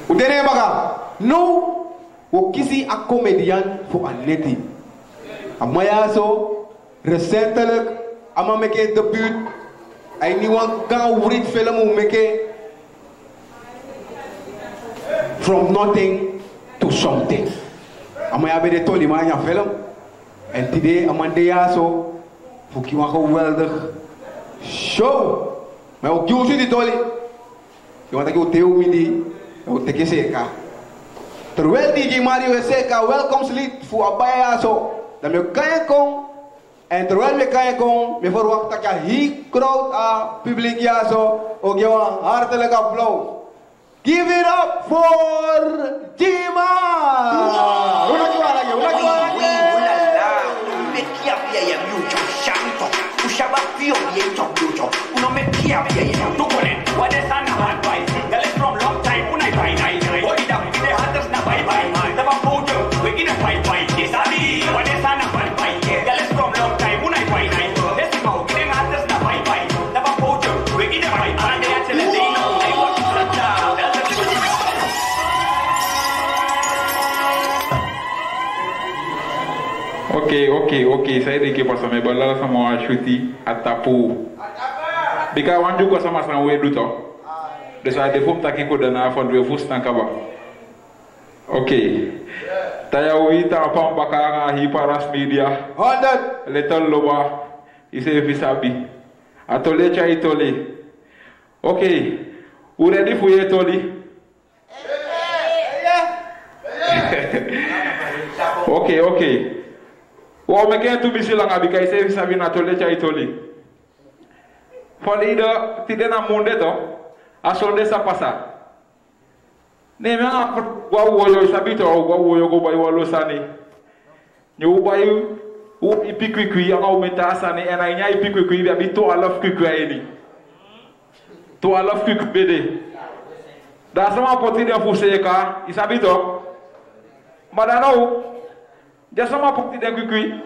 Udene baga, no, we kisi a comedian voor een leti. Amaya zo, recentelijk, ama meke debuut. Hij nieuwe gaan writ film hoe meke from nothing to something. Amaya be de toli maar een film. En today amandea zo, voor kiwa geweldig show. Maar ook jullie die toli. Je want ik ook teo mini, ook teke seka. Terwijl DJ Mario Seka welkomstlied voor Abaya zo, dan me kan je komen. En terwijl me kan je komen, me verwacht dat je hier groot publiek ja zo, ook jou een hartelijk applaus. Give it up for Tima! Unajua lagi. Mekia pia ya mucho shanto. Ushaba pio ya mucho. Uno mekia pia ya tukone. Wade sana bye. Gale from long time unai bye. Body da the hunters na bye. Taba photo we gina bye. Sabi wade sana bye. Gale from long time unai bye. Desimo gina hunters na bye. Taba photo we gina bye. Ande atele dino. I want to sata. Okay. Saya dikit pasal mebala sama shuti atapu. Bika wanju ko sama sama wedu to. Desa defum taki ko dana fon we fustan kaba. Okay. Taya wita pam bakara hi paras media. 100 letal loba ise visabi. Atole cha itole. Okay. U ready for itole? Okay. Wa meken tu bisi lang abi kai se sabi na tole cha itoli. Folida ti dena monde to asonde sa pasa. Ne me nga wa woyo sabi to wa woyo go bai walo sani. Nyu bai u ipikwi anga umeta sani ena nya ipikwi bi to alof kwi eni. To alof kwi bede. Da sama poti de fuseka isabi to. Madano Jasa ma pukti de kukui.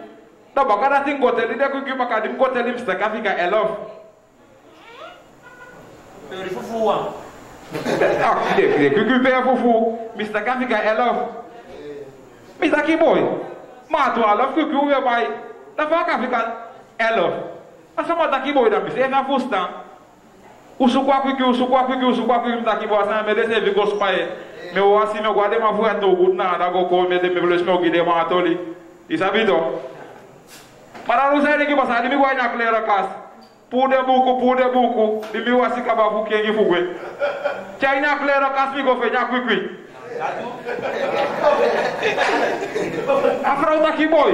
Da bakada ting gotel de kukui bakadim gotel im stakafika elof. Peri fufuwa. De kukui pe fufu, Mr. Kafika elof. Mr. Kiboy. Ma tu alof kukui we bai. Da fa Kafika elof. Asama ta Kiboy da Mr. Eva Fustan. Usukwa kukui mtakibo asa me de se vigos pae. Me wasi me guarde ma fuga to gudna da go ko me de me vles me gide ma toli isabito para no sai de que passa de me guarda clera cas pude buku de me wasi ka ba fu kengi fugwe chaina clera cas mi go fe nya kwikwi afra ta ki boy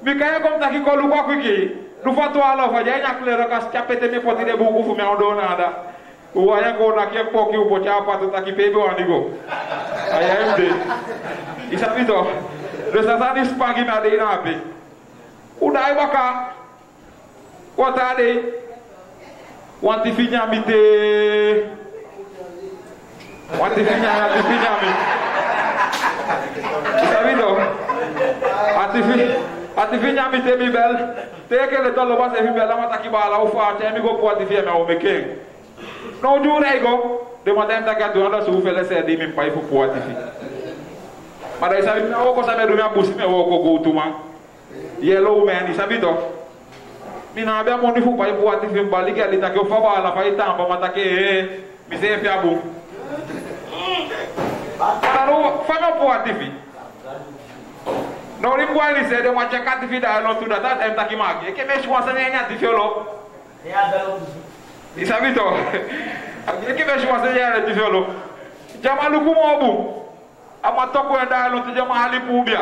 mi kaya kom ta ki ko lu kwa kwiki du fatu ala fa nya clera cas chapete me poti de buku fu me ondo nada Uaya ko na kia poki upo chapa tu taki pebe wanigo. Ayamde. Isabito. Dosa tadi spagi na de na api. Udai baka. Kota de. Wanti finya mite. Mi. Isabito. Ati finya mite mi bel. Teke le tolo base mi bel ama taki bala ufa te mi go po ati finya o mekeng. No jure go de matem ta ka do su fele se di mi pai fu puati fi mara isa mi o ko sabe do mi abusi me o ko go tuma yellow man isabito mi na abia mo ni fu pai puati fi baliki ali ta ke o fa bala pai tampa mata ke mi se fi abu Taro fa no puati fi no ri kwani se de ma chakati fi da no tu da ta tem ta ki magi ke me shwa se ne nya ti fi lo ya belo Isabito, aquele que mexe uma senhora de violão, chama no kumobu, a matoko é da não te chama ali púbia,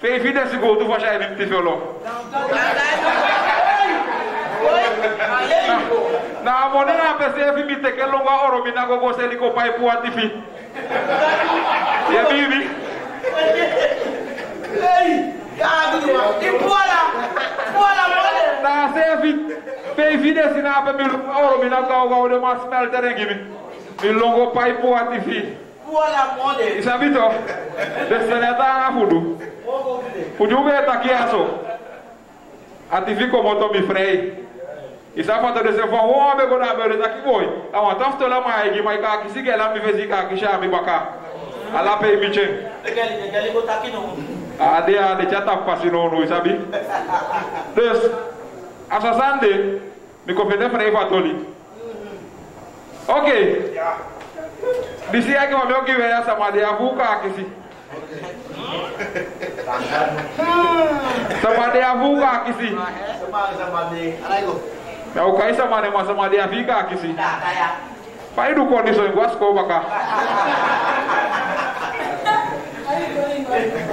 fez vida esse gol do vajai nem te violão. Na monena na PC fi mi te que longa oro mi na go gose liko pai pu atifi. Ya bibi. Ei, cadu, e bola mole. Na sefi Fei vida assim na mi oro mi na ga de mas mel terengi mi longo pai pu atifi. Bola mole. Isabito. Deseneta na fudu. Fudu be ta kiaso. Atifi como to mi frei. Isa foto de se fo o be go na be ta ki boy. Awa tafto la mai gi mai ka ki sige la mi vezi ka ki sha mi baka. Ala pe mi chen. Egali go ta ki no. Ade chata pasino no isabi. Des Asasande, mi compete frei fatoli. Okay. Bisi yake mameo kiwe ya samadi avuka akisi. Samadi avuka akisi. Samadi, alaigo. Ya ukai samadi afika akisi. Pai du condições guasco baka.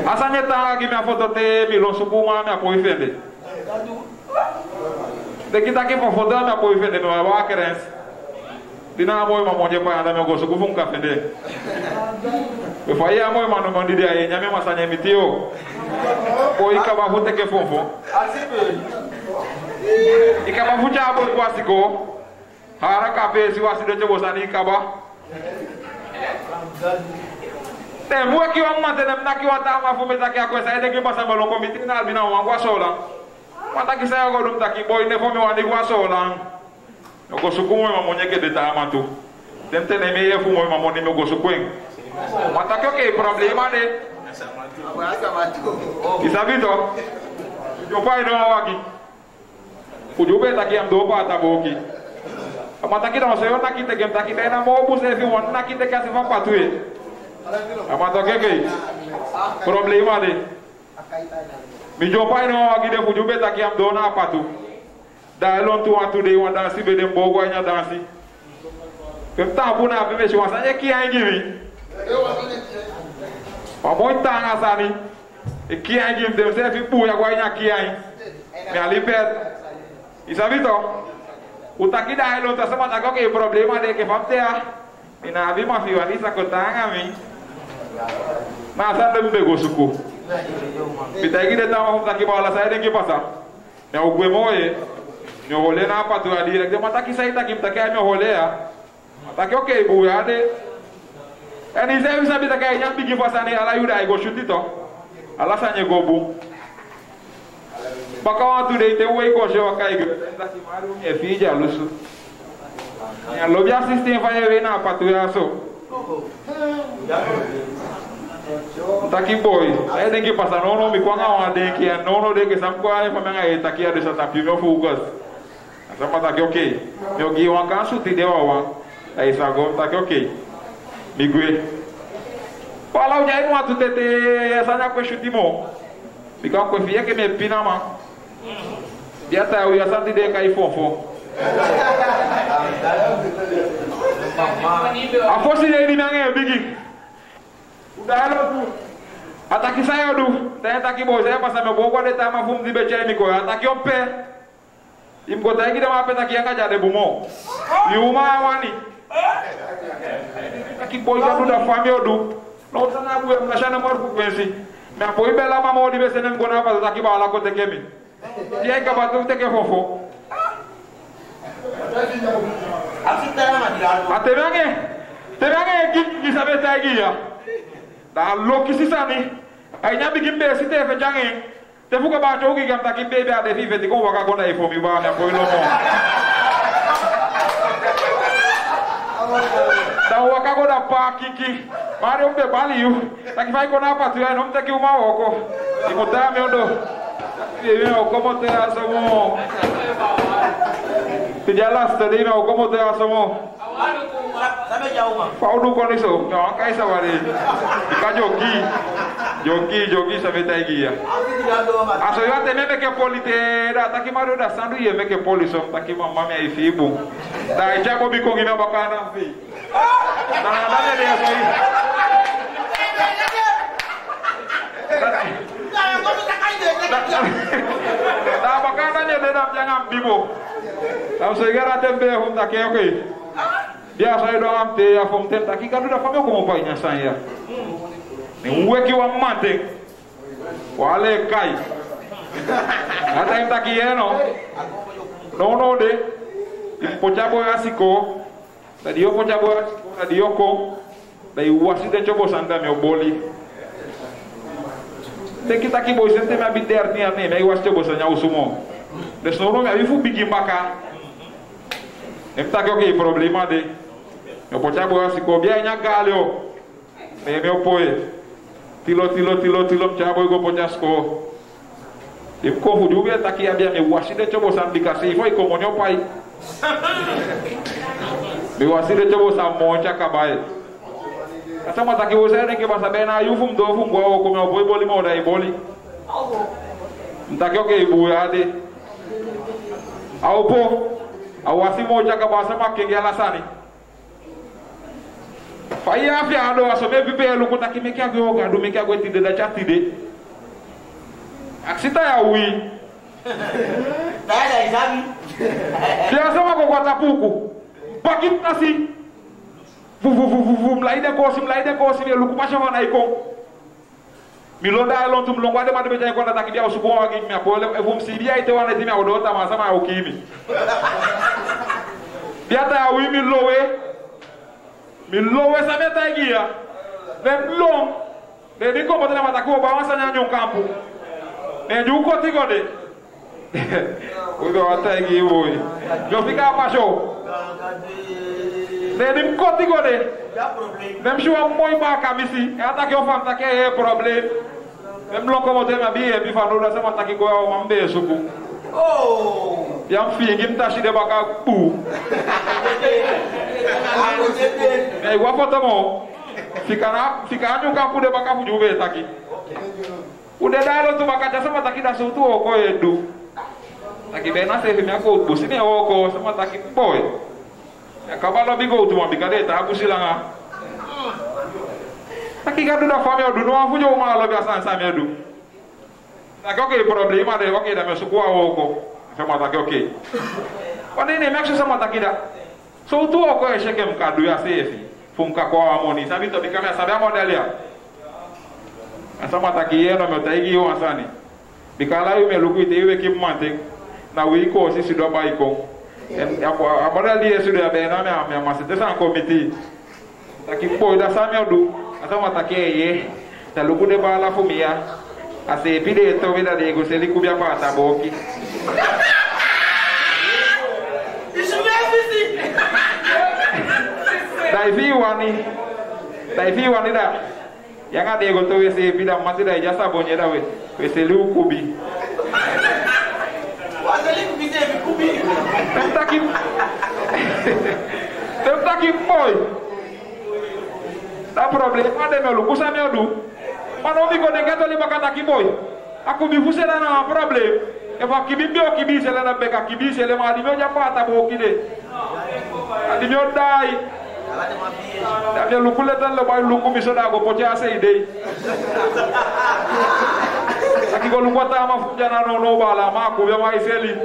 Asanya tanga ki minha foto te milon sukuma me apoio fende. De que tá aqui para foder me apoio vender meu avó crença. tina moy ma monje pa anda me go suku fun café de be fa ya moy ma no ngondi de ay nyame masanya mitio ko ikaba hote ke fonfo ikaba fuja bo kwasiko hara café si wasi de chebo sani ikaba te mo ki wa mate na mnaki wa ta ma fu metaki akwa sa de ke pasa malongo mitina albina wa sola mata ki sa go dum taki boy ne fo me wa ni wa sola go sukumo ma monyeke de ta amatu tente ne me fu mo ma moni me go sukuen mata ko ke problema de isabito yo pai no waki ujube taki am do pa ta boki mata ki no se ona ki te gem taki na mo bu se fi won na ki te ka se fa patue amata ke problema de mi jo pai no waki de ujube taki am do na patu da lon tu atu de wanda si be dem bogo nya dansi kem ta buna be me shwa sa e ki ai gimi pa moy tanga sani e ki ai gim dem se fi bu ya gwa nya ki ai me ali pet isabito utaki da lon ta sama ta ko ke problema de ke famtea ina vi ma fi wani sa ko tanga mi ma sa dem be go suku bitagi de ta ma utaki bala sa de ki pasa me o gwe moye me rolê na patrulha direct, mas tá que sair daqui, tá que é meu rolê, tá que ok, buiade. É nem sei sabe tá que é já pedi passar nem ela ajuda aí go chutito. Ela sanye go bu. Baka tu dei te uai go jo kai go. Tá que maru é filha lusu. Ya lobi assistem vai ver na patrulha so. Tá que boy. Aí tem que passar não me quando a tem que não de que sabe qual é para mim tá que é dessa tá meu focus. Sama tá que ok. Meu guia uma canso te deu awa. Aí sago tá que ok. Migue. Fala o dia não atu tete essa na com chutimo. Fica com fia que me pina ma. Dia tá eu ia santi de cai fofo. A força dele não é big. Udah tu. Ataki saya du. Saya taki boy saya pas meu bogo de tama fum di becai mi ko. Ataki ompe. Im ko taki de ma pe taki yang kaja de bumo. Yuma wani. Taki boy ka du da famio du. No sana bu em na mor ku pensi. Na boy bela mama odi be senen ko na pa taki ba la ko te kemi. Dia ka ba tu te ke fofo. Aterange ki sabe tai ya. Da loki sisani ay nyabi gimbe site fe jange te fuka ba jogi gam ta gimbe be ade fi fe ko waka ko dai fo mi ba na ko lo mo da waka ko da pa kiki mari umbe bali yu ta ki fai ko na pa tu ai nom ta ki uma oko e mo ta me ondo e me o como te asomo te jala stadi me o como te asomo Paudu con eso, no, acá esa vale. Acá jogi sabe tá aí ya. Aso eu até mesmo que politeira, tá aqui mario da sandu e me que polição, tá aqui mamãe aí fibo. Daí já comi com guina bacana, fi. Tá nada de isso aí. Tá bacana ne de dam jangan bibo. Tá segera tembe hum tá que ok. Dia saya doang te ya fonten taki kan udah famio como pai nya saya. Ni ueki wa mate. Wale kai. Ata em taki eno. No de. Pochabo asiko. Tadi yo pochabo asiko, tadi yo ko. Dai wasi de chobo sanda meu boli. Tem que taki boy sente me abiter ni ame, me wasi chobo sanya usumo. Desnoro me abifu bigi mbaka. Em taki ok problema de eu pochabo asiko bia nya galio. Me meu poe. Tilo chabo go pochasko. E ko fudu be taki abia me wasi de chobo sandika se foi como nyo pai. Me wasi de chobo sa moncha kabai. Asa mata ki você nem que passa bem na yu fum do fum go ko meu boi boli mo dai boli. Ntaki ok buade. Au po. Au asi moncha kabasa makenge alasani. Fai afia ado asome bibe luku taki meki agwe ga do meki agwe tide da chatide. Aksita ya wi. Dai isabi. Dia sama ko kota puku. Bakit nasi. Mlaide kosi ya luku pasha wana iko. Milonda alon tum longwa de madbe jay ko na takibia usuko wagi mi apole evum sibia ite wana timi awdota ma sama ukimi. Biata ya wi mi lowe sa meta igia. Dem long. De diko botena matako ba wansa nyanyo kampu. Ne juko tigode. Udo ata igi boy. Jo fika pasho. Dem ko tigode. Dem shua moy ba kamisi. Ata ke ofam take e problem. Dem lokomote ma bi e bi fa no sama take go wa mambe suku. Oh, yang fingi mtashi de baka pu. Eh, wa foto mo. Fika nyuka pu de baka pu jube taki. Udah dalo tu baka jasa sama taki da sutu oko edu. Taki bena se fimi ako busine oko sama taki boy. Ya kabalo bigo tu mambika deta aku silanga. Taki gadu da fami odu no afu jo ma lo biasa sami edu. Na koke problema de koke da mesukua oko. Sama taki oke. Pada ini maksud sama taki da. So tu oko e sheke mkadu ya sefi. Funka kwa amoni. Sabi to bikame sabi model ya. Sama taki yeno me taigi yo asani. Bikala yu me luku ite iwe kipmante. Na wiko sisi do ba iko. A model di yesu de be na me amasete san committee. Taki po da sami odu. Sama taki ye. Ta luku de ba la fumia. Ase pide to vida de go seli kubia pa taboki. Daivi wani da. Yang ada go to we se pida mati da jasa bonye da we seli kubi. Wa seli kubi de kubi. Tentaki boy. Da problema de me luku sa me odu. Mano mi ko de gato li bakata ki boy. Aku bi fusela na problem. E fa ki bi o ki bi sele na beka ki bi sele ma di mo ja pata bo ki de. Di mo dai. Da de luku le tan le bay luku mi so da go poche ase ide. Aki go luku ta ma fu jana no bala ma ko be ma iseli.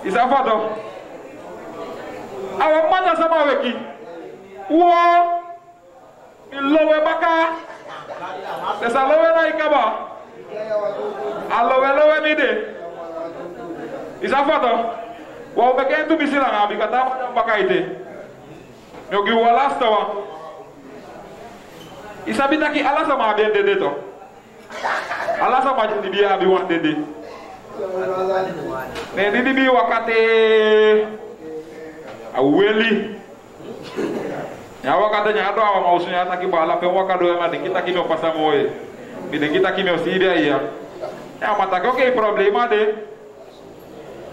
Isa fato. Awa mata sama weki. Wo. Ilowe baka. Desa lowe na ikaba. Alowe mi de. Isa foto. Wa ubeke tu bisila na bikata baka ite. Yogi walasta wa. Isa bitaki alasa ma bien de to. Alasa ma jindi biya bi wan de. Ne didi bi wakate aweli. Ya wakati nya doa mausunya taki bala pe wakado ya made kita kimeo pasa moe. Bide kita kimeo sibia iya. Ya matake okay problema de.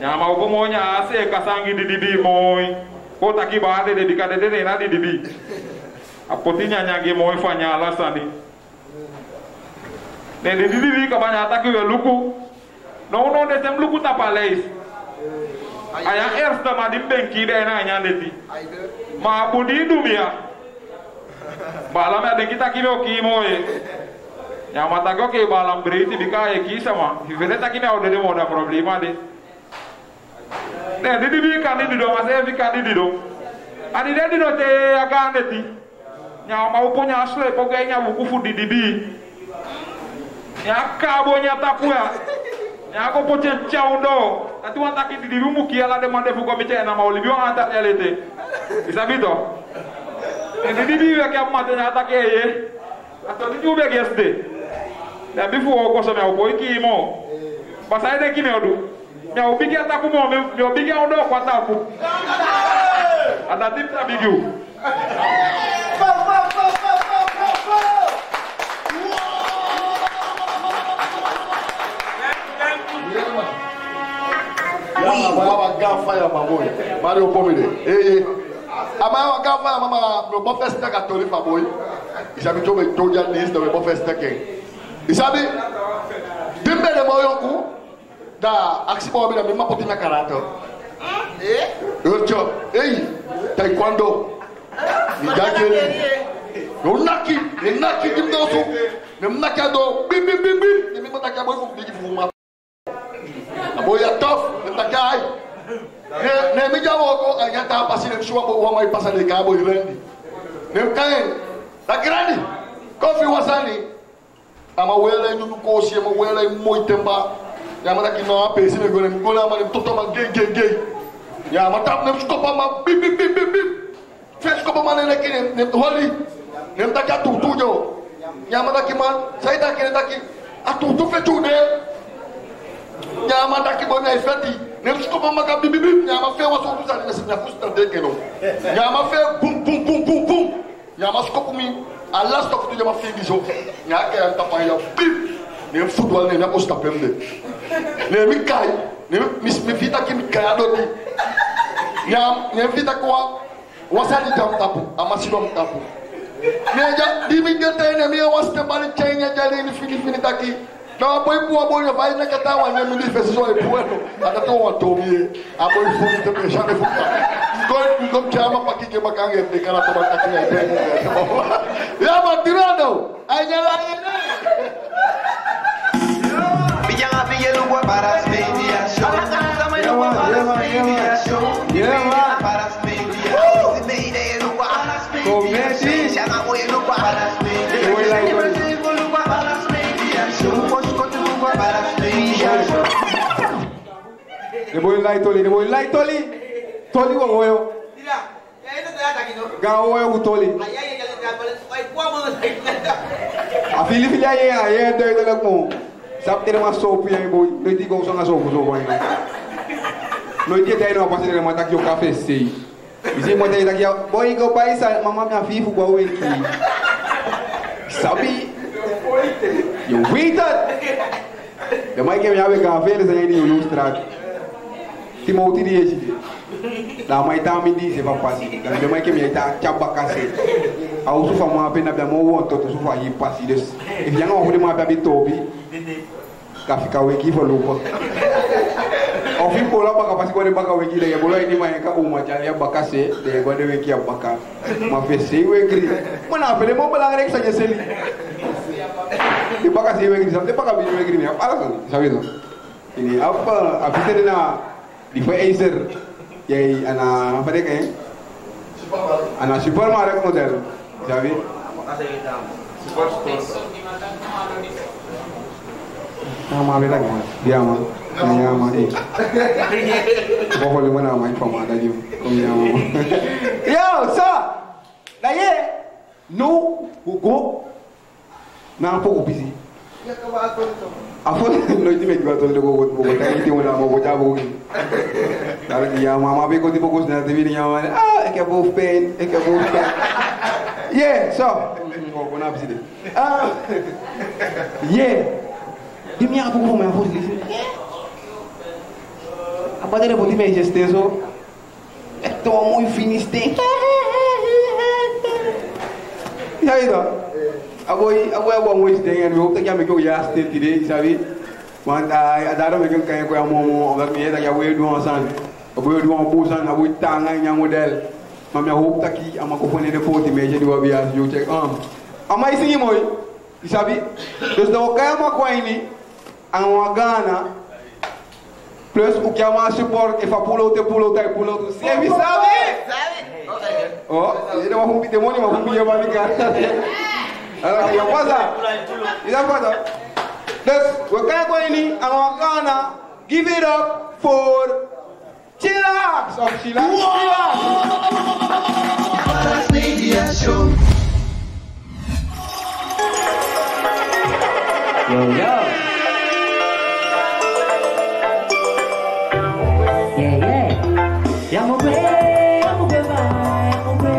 Ya mau pomonya ase kasangi di dibi moy. Ko taki baade de bikade de na di dibi. Apotinya nyage moy fanya alasani. Ne di dibi kabanya taki we luku. No de tem luku tapalais. Aya ersta ma dimbenki de na nyandeti. Ma budi dumia. Balam ada kita kimo e. Yang mata ko ke balam beriti bikae ki sama. Vivele takine au de moda problema de. Ne di bi kan di do ma se vi kan di do. Ani de do te agandeti. Nya mau punya asle pokoknya buku fu di dibi. Nya kabo nya tapuya. Nya ko poche chaundo. Atu antaki di dibi mu kiala de mande fu ko mi na mau libio anta realite. Bisa bito. Ini dibi ya kia mate na atake ye. Ato ni jube gesde. Na bifu ko so me opo iki mo. Basa ide ki me odu. Me obigi ataku mo me obigi odo ko ataku. Ada tip ta bigiu. Ya baba gafa ya maboy. Mario pomide. Ama wakava mama meu bom festa católica boy. Isabi to me to já lista meu bom festa quem. Isabi dimbe de moyoku da aksi bobi da mesma potina karato. Ocho, ei, taekwondo. Nigakeli. No naki dimdosu. Nemnakado bim bim bim bim. Nemi matakai boy fu bigi fuma. Aboy atof, matakai. ne mi jawo ko agata pasi ne suwa bo wa mai pasa de ka bo rendi ne kaen da grandi kofi wasani ama wele ndu ko si ama wele moy temba ya mata ki no apesi ne gole ngona ma toto ma gay ya mata ne ko pa ma bip bip bip bip fes ko pa ma ne ki ne holi ne ta ka tujo ya mata ki man sai ta ki ne ta ki atutu fetu de ya mata ki bona feti ne ko pa ma ka bip bip bip ya ma fe waso tu sa ne se na fusta de keno ya ma fe bum bum bum bum bum ya ma sko mi Allah stop tu jama fi biso ya ke anta pa ya bip ne football ne na ko stop pemde ne mi kai ne mi vita ki mi kai do di ya ne vita ko wasani tam tapu amasi dom tapu ne ja di mi gete ne mi waste bali chenye jali ni fini taki na boy boy ne vai na kata wa ne mi di fesizo e bueno ata to wa to mi a boy funi te pe chane futa ko chama pa ki ke makange de kana to ba taki ya ma tirando ayala ene Bijanga bigelu wa Paras Media Show. Sama yo wa Paras Media Show. Paras Media. Si meide lu wa Paras Media. Chama boy lu wa Paras Media. Lu wa Paras Media Show. Posko tu wa Paras Media Show. Ne boy like toli. Toli wa ngoyo. Gawo yo toli. A fili ya de la mo. Sabe ter uma sopa aí boy, não digo que são as sopas ou boy. Não dia daí não passa de matar que o café sei. Dizer muito aí daqui boy que o pai sabe, mamãe minha filha ficou o aqui. Sabe? You waited. The mãe que me abre café eles aí nem ilustrar. Timothy diz. Da mãe tá me diz vai passar. Da mãe que me tá cabacase. A uso fama apenas da mão o todo sufa aí passar des. E já não vou mais beber tobi. Ka fica o equipo lupa. Ao fim por lá para passar quando baka o equipo, bolo aí mais ka uma já ia bacase, de quando o equipo baka. Mas fez o equipo. Mas não, pelo menos lá que seja seli. De bacase o equipo, de baka o equipo, né? Para sabe não. Ini apa a ficar na di Pfizer. E aí ana apa dia kan? Ana supermarket model. Sabe? Nama bela kan? Dia mah, dia mah ni. Bawa lima nama infama tadi, kau nama. Yo, so, dah ye, no, go, nak apa kau busy? Apa? No itu mega tu lego go tadi tu mana mau baca buku. Kalau dia mama be kau tiba kau senar TV ni yang mana? Ek apa pen, ek apa pen. Yeah, so, kau nak busy deh. Yeah. Dimi apa kau main foto ni? Apa dia boleh main gestezo? Itu muito finis deh. Ya itu. Abo muito deh. Eu tak kami kau ya stay today, sabi? Manta ada orang yang kaya kau mau orang ni tak ya we dua san. Abo dua busan, abo tangan yang model. Mami hope taki ama kau pun ada foto meja dua bias. You check ama isi ni moi. Sabi? Terus dah kaya mak kau ini. Ang Ghana plus o que é uma support e fa pulo te pulo se me sabe oh ele vai romper demônio vai romper a barriga agora que passa isso passa dus we gaan ini ang Ghana give it up for Chillax of Chillax Paras Media Show. Yo Yamo be vai, yamo be.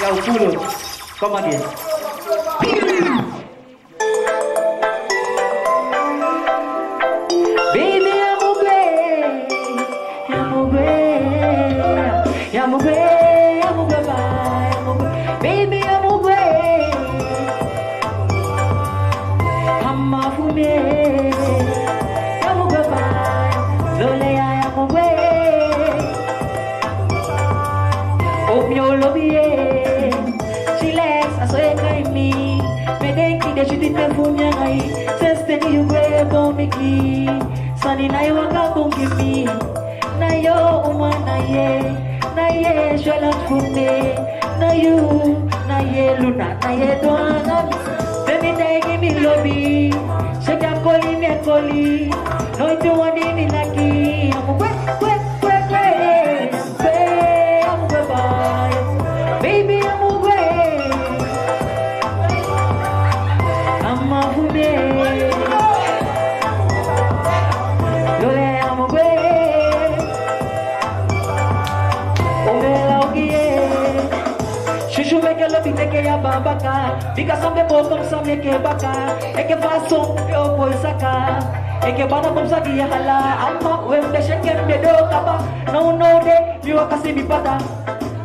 Ya o pulo. Como aqui? Baby, yamo be. Baby, yamo be. Amma fume. Yamo be vai. Lole ya mo be. O mio lobie. Chillax asoe kai mi. Me denki de chuti te funya ai. Seste ni ugwe bomiki. Sunny na you waka bong give me. Na yo uma na ye shola fume. Na you na ye luna na ye doana. Baby day give me lobby. Shake up coli me coli. No it want me lucky. I'm wet. I'm bye. Baby I'm away. I'm away. Chuchu make a love take ya babaka. Bika sambe bottom sambe ke baka. Eke façon yo boy saka. Eke bana bom saki ya hala. Amma when the shake me do kaba. No de you akasi mi pata.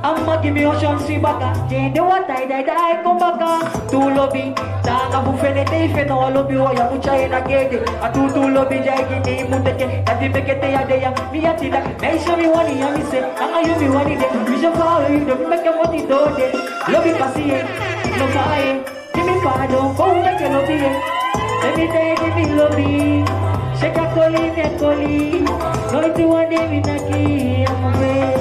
Amma give me ocean si baka. Jende wa die come baka. Tu lobby tanga bufene te fe no lobby o ya mucha ena gede. Atu tu lobby jai ni muteke. Ati bekete ya de ya mi atida. Meisha mi wani ya mi se. Anga you mi wani de. Mi je fa you de make moti do de. Lobby pasie, no fire. Give me pardon, go make a lobby. Let me take me lobby. Shake a coli, me coli. No it one day me naki. I'm away.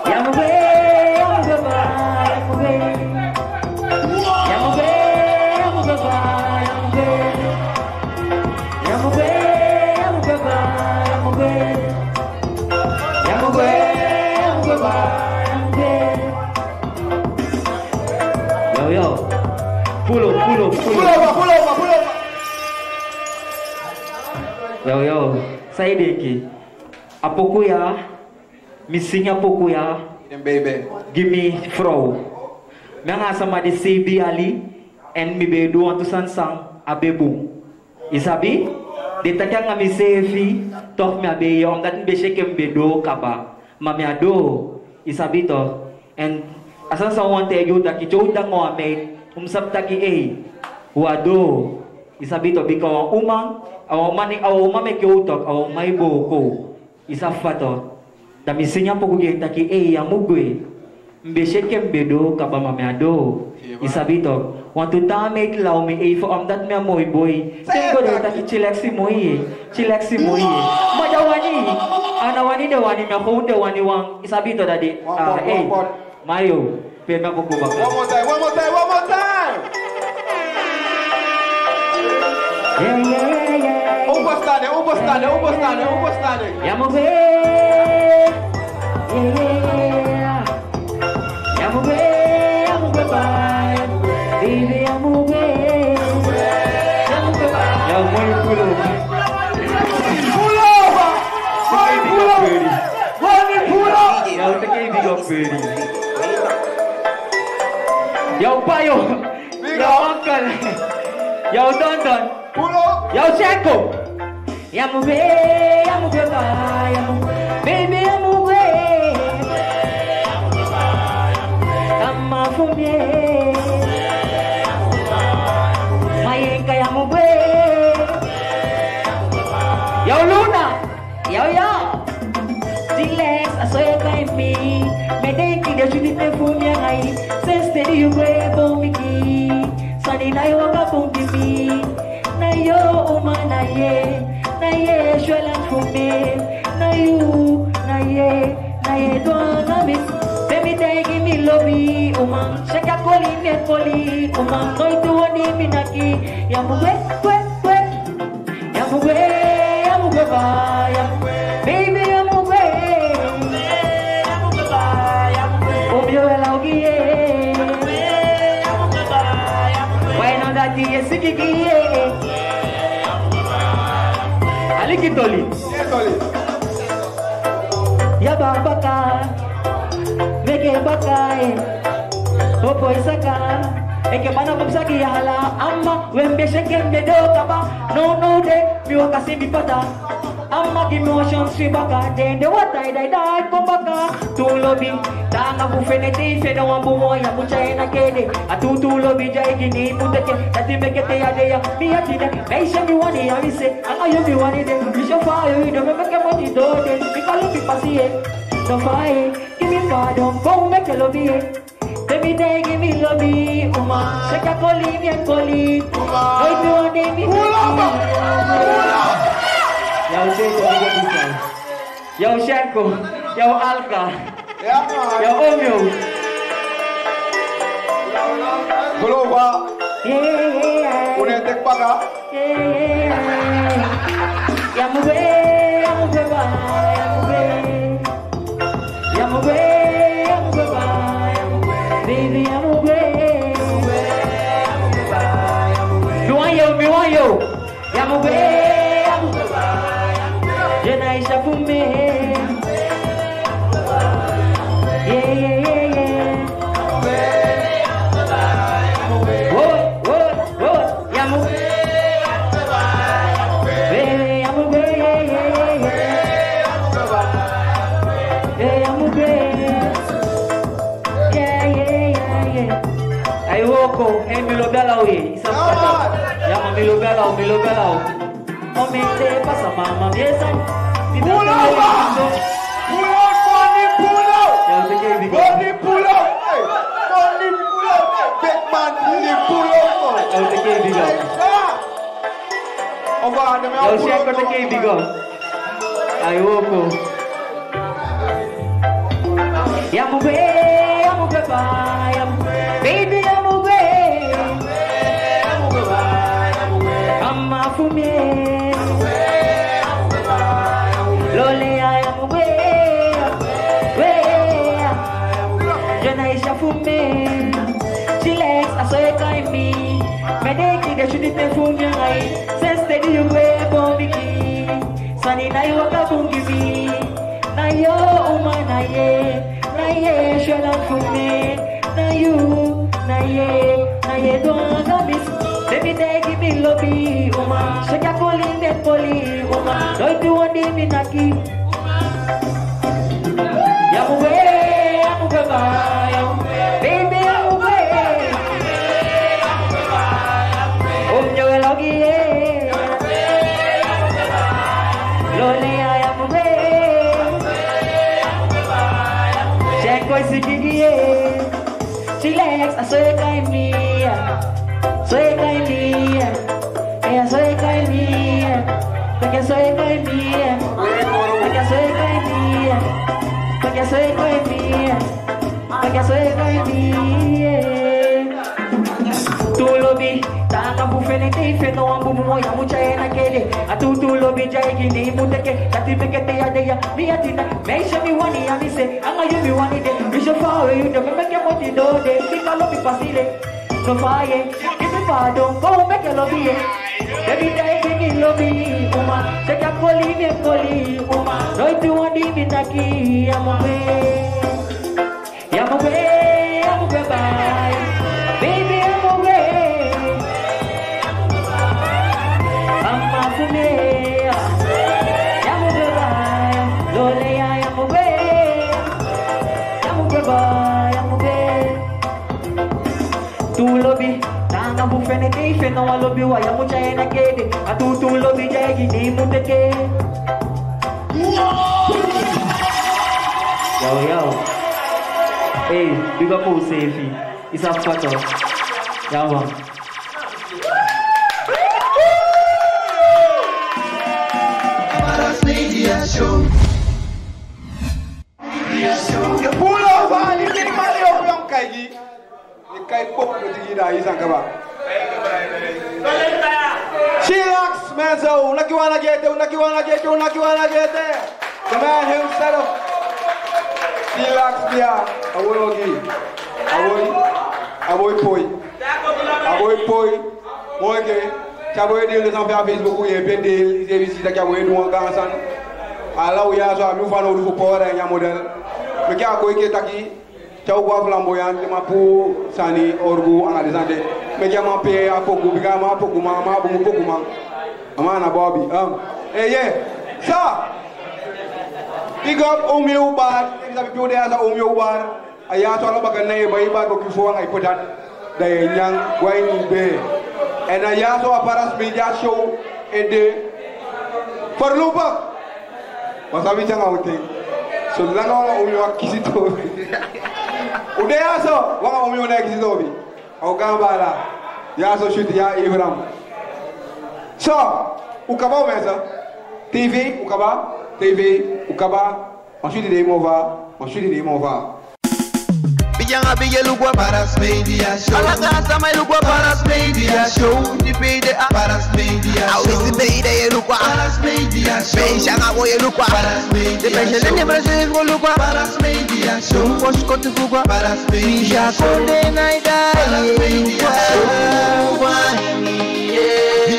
I'm away. I'm away. I'm away. I'm away. I'm away. I'm away. I'm away. I'm away. I'm away. Yo, pull over. Yo, saya deki. Apokuya, missing apokuya. Baby, give me fro. Mga sama di CB Ali, and mi be do to sansang abebu. Isabi, di takya nga mi sefi, tok mi abe yom dat be shake be do kaba. Mami ado, isabi to, and asan sa wante yo da ki joda ngo ame umsap taki wado isabi to bikaw umang aw mani aw mame kyotok aw may boko isafato da misinya po kugi taki amugwe mbeshe kembedo kaba mame ado isabi to want to make law me for that me moy boy tengo do taki chileksi moy madawani anawani de wani me ko de wani wang isabi to dadi Mayo, pema buku bakal. One more time. Yeah. Overstand. I'm away. Bye. Baby, I'm away. Yo, muy pull over. Yo, take big up, baby. Yo, Payo. Yo, Uncle. Yo, Don. Yo, Checo. I'm away. Baby, I'm away. I'm off from here. My ink, I'm away. Yo, Luna. Yo. Relax, I saw you kind me. Me think you should be for me. Since steady you go for me. Sunny na you walk up me. Na yo uma na ye shola for me. Na ye don't miss. Baby take me lobby uma. Shake a coli uma. No itu wani minaki. Yamuwe. Baby Alikitoli. Ya babaka, meke baka, popo isaka, eke mana bumsaki ya hala, amma wembe sheke mbedo kaba, no de, mi wakasi mi pata. Amma give me ocean swi baka, then the water die come baka. Tu lobby, tanga bufene te fe no ambu moya mucha ena kede. Atu tu lobby jai gini muteke, tati mekete ya deya, mi atida. Meisha mi wani ya mi se, anga you mi wani de. Mi shofa you do me make moti do de. Mi kalu mi pasie, no fae, give me pardon, go make a lobby. Baby day give me lobby, uma. Shake a coli, mi coli. Oi tu ane mi. Yo Shanko, yo Alka, yo Omyo. Bulova. Unetek paga. Yamube, baby, Yamube. Me want you, Yamube. Jenaisha Fume. Milo Belao, isa pa. Yama Milo Belao. Omente pasa mama miesa. Pull out! Bunny pull out! Big man, pull out! Yo te quiero digo. Yo siempre te quiero digo. Ay woco. Yamube, baby, Yamube. Mama fume. Lole Yamube. Jenaisha fume. Chilex asoeka imi. Medeki de shunite fume ngai. Sense di yuwe bombiki. Sani na iwaka bungibi. Na yo uma na ye. Na ye sholan fume. Na you. Na ye doanga bis. Baby degi mi lobi uma. Shaka poli net poli uma. Doi tu wandi minaki. Yamube bye. Baby Yamube. Omyo elogi. Lole Yamube. Shanko isikigi. Chilex asoeka imi. Soeka imi. Soeka imi. Porque soeka imi. Porque soeka imi. Porque soeka imi. Porque soeka imi. Tu lobi, taka bufene te feno ambu mo ya mucha ena kele. Atu tu lobi jai gini muteke, tati pekete ya deya, mi atina. Meisha mi wani ya mi se, anga you mi wani de. Bisho fawe you de, meke moti do de, sika lobi pasile. No faye, give me pardon, go make a lobby. Baby die gini lobi, uma, shaka poli me poli, uma. Doi tu wani minaki, Yamube. Yamube bye. Baby Yamube. Mama fume. Yamube bye. Lole Yamube. Yamube bye. Yamube. Tu lobi. Tanga bufene te feno a lobi wa yamucha ena kede. Atu tu lobi jagi ni muteke. Yo. Hey, big up all safety. It's a photo. Yeah, man. Paras Media Show. You pull over and you take money off your kaigi. You kai pop with the ida is an kaba. Chillax, man, so unaki wanna get it. The man himself. Chillax, yeah. Avoy poi. Moike. Chaboy deal les enfants Facebook ou yé deal, ils visitent chaboy nous en gansan. Alors il y a ça nous faisons nous pour un modèle. Mais qui a quoi qui est aquí? Chau bois flamboyant, ma pour sani orgu analysante. Mais qui a ma paix à beaucoup, bigama beaucoup mama, beaucoup man. Amana Bobby. Yeah. Ça. Big up Omyo Bar. Ils avaient pu dire à Omyo Bar. Aya to alaba kan nay bay ba ko kifo ngay potat day nyang way ni be en aya to Paras Media Show et de Forluba wasabi tanga wote so langa wala umyo akisito ude yaso wanga umyo na akisito bi au gambala yaso shoot ya Ibrahim so ukaba mesa TV, ukaba, TV, ukaba, ensuite de mova, ensuite de mova. Bijanga bige lugwa Paras Media Show. Alaga sama lugwa Paras Media Show. Di pede a Paras Media Show. Awisi pede lugwa Paras Media Show. Bijanga boye lugwa Paras Media Show. De pede Brasil go lugwa Paras Media Show. Post kotu lugwa Paras Media Show. Konde naida Paras Media Show.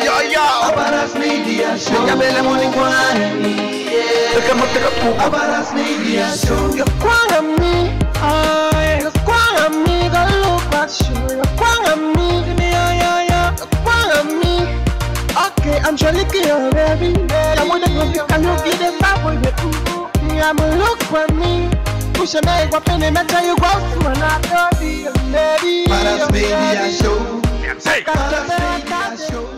Yo yo Paras Media Show. Ya bele morning kwani. Paras Media Show. Yo kwanga mi. Yo kwanga mi go look back show. Yo kwanga mi. Yo kwanga mi. Okay, I'm trying to get your baby. I'm with the music and you get the vibe with it. I'm a look for me. Push a make what penny matter you go through and I don't be a lady. Paras Media Show. Paras Media Show.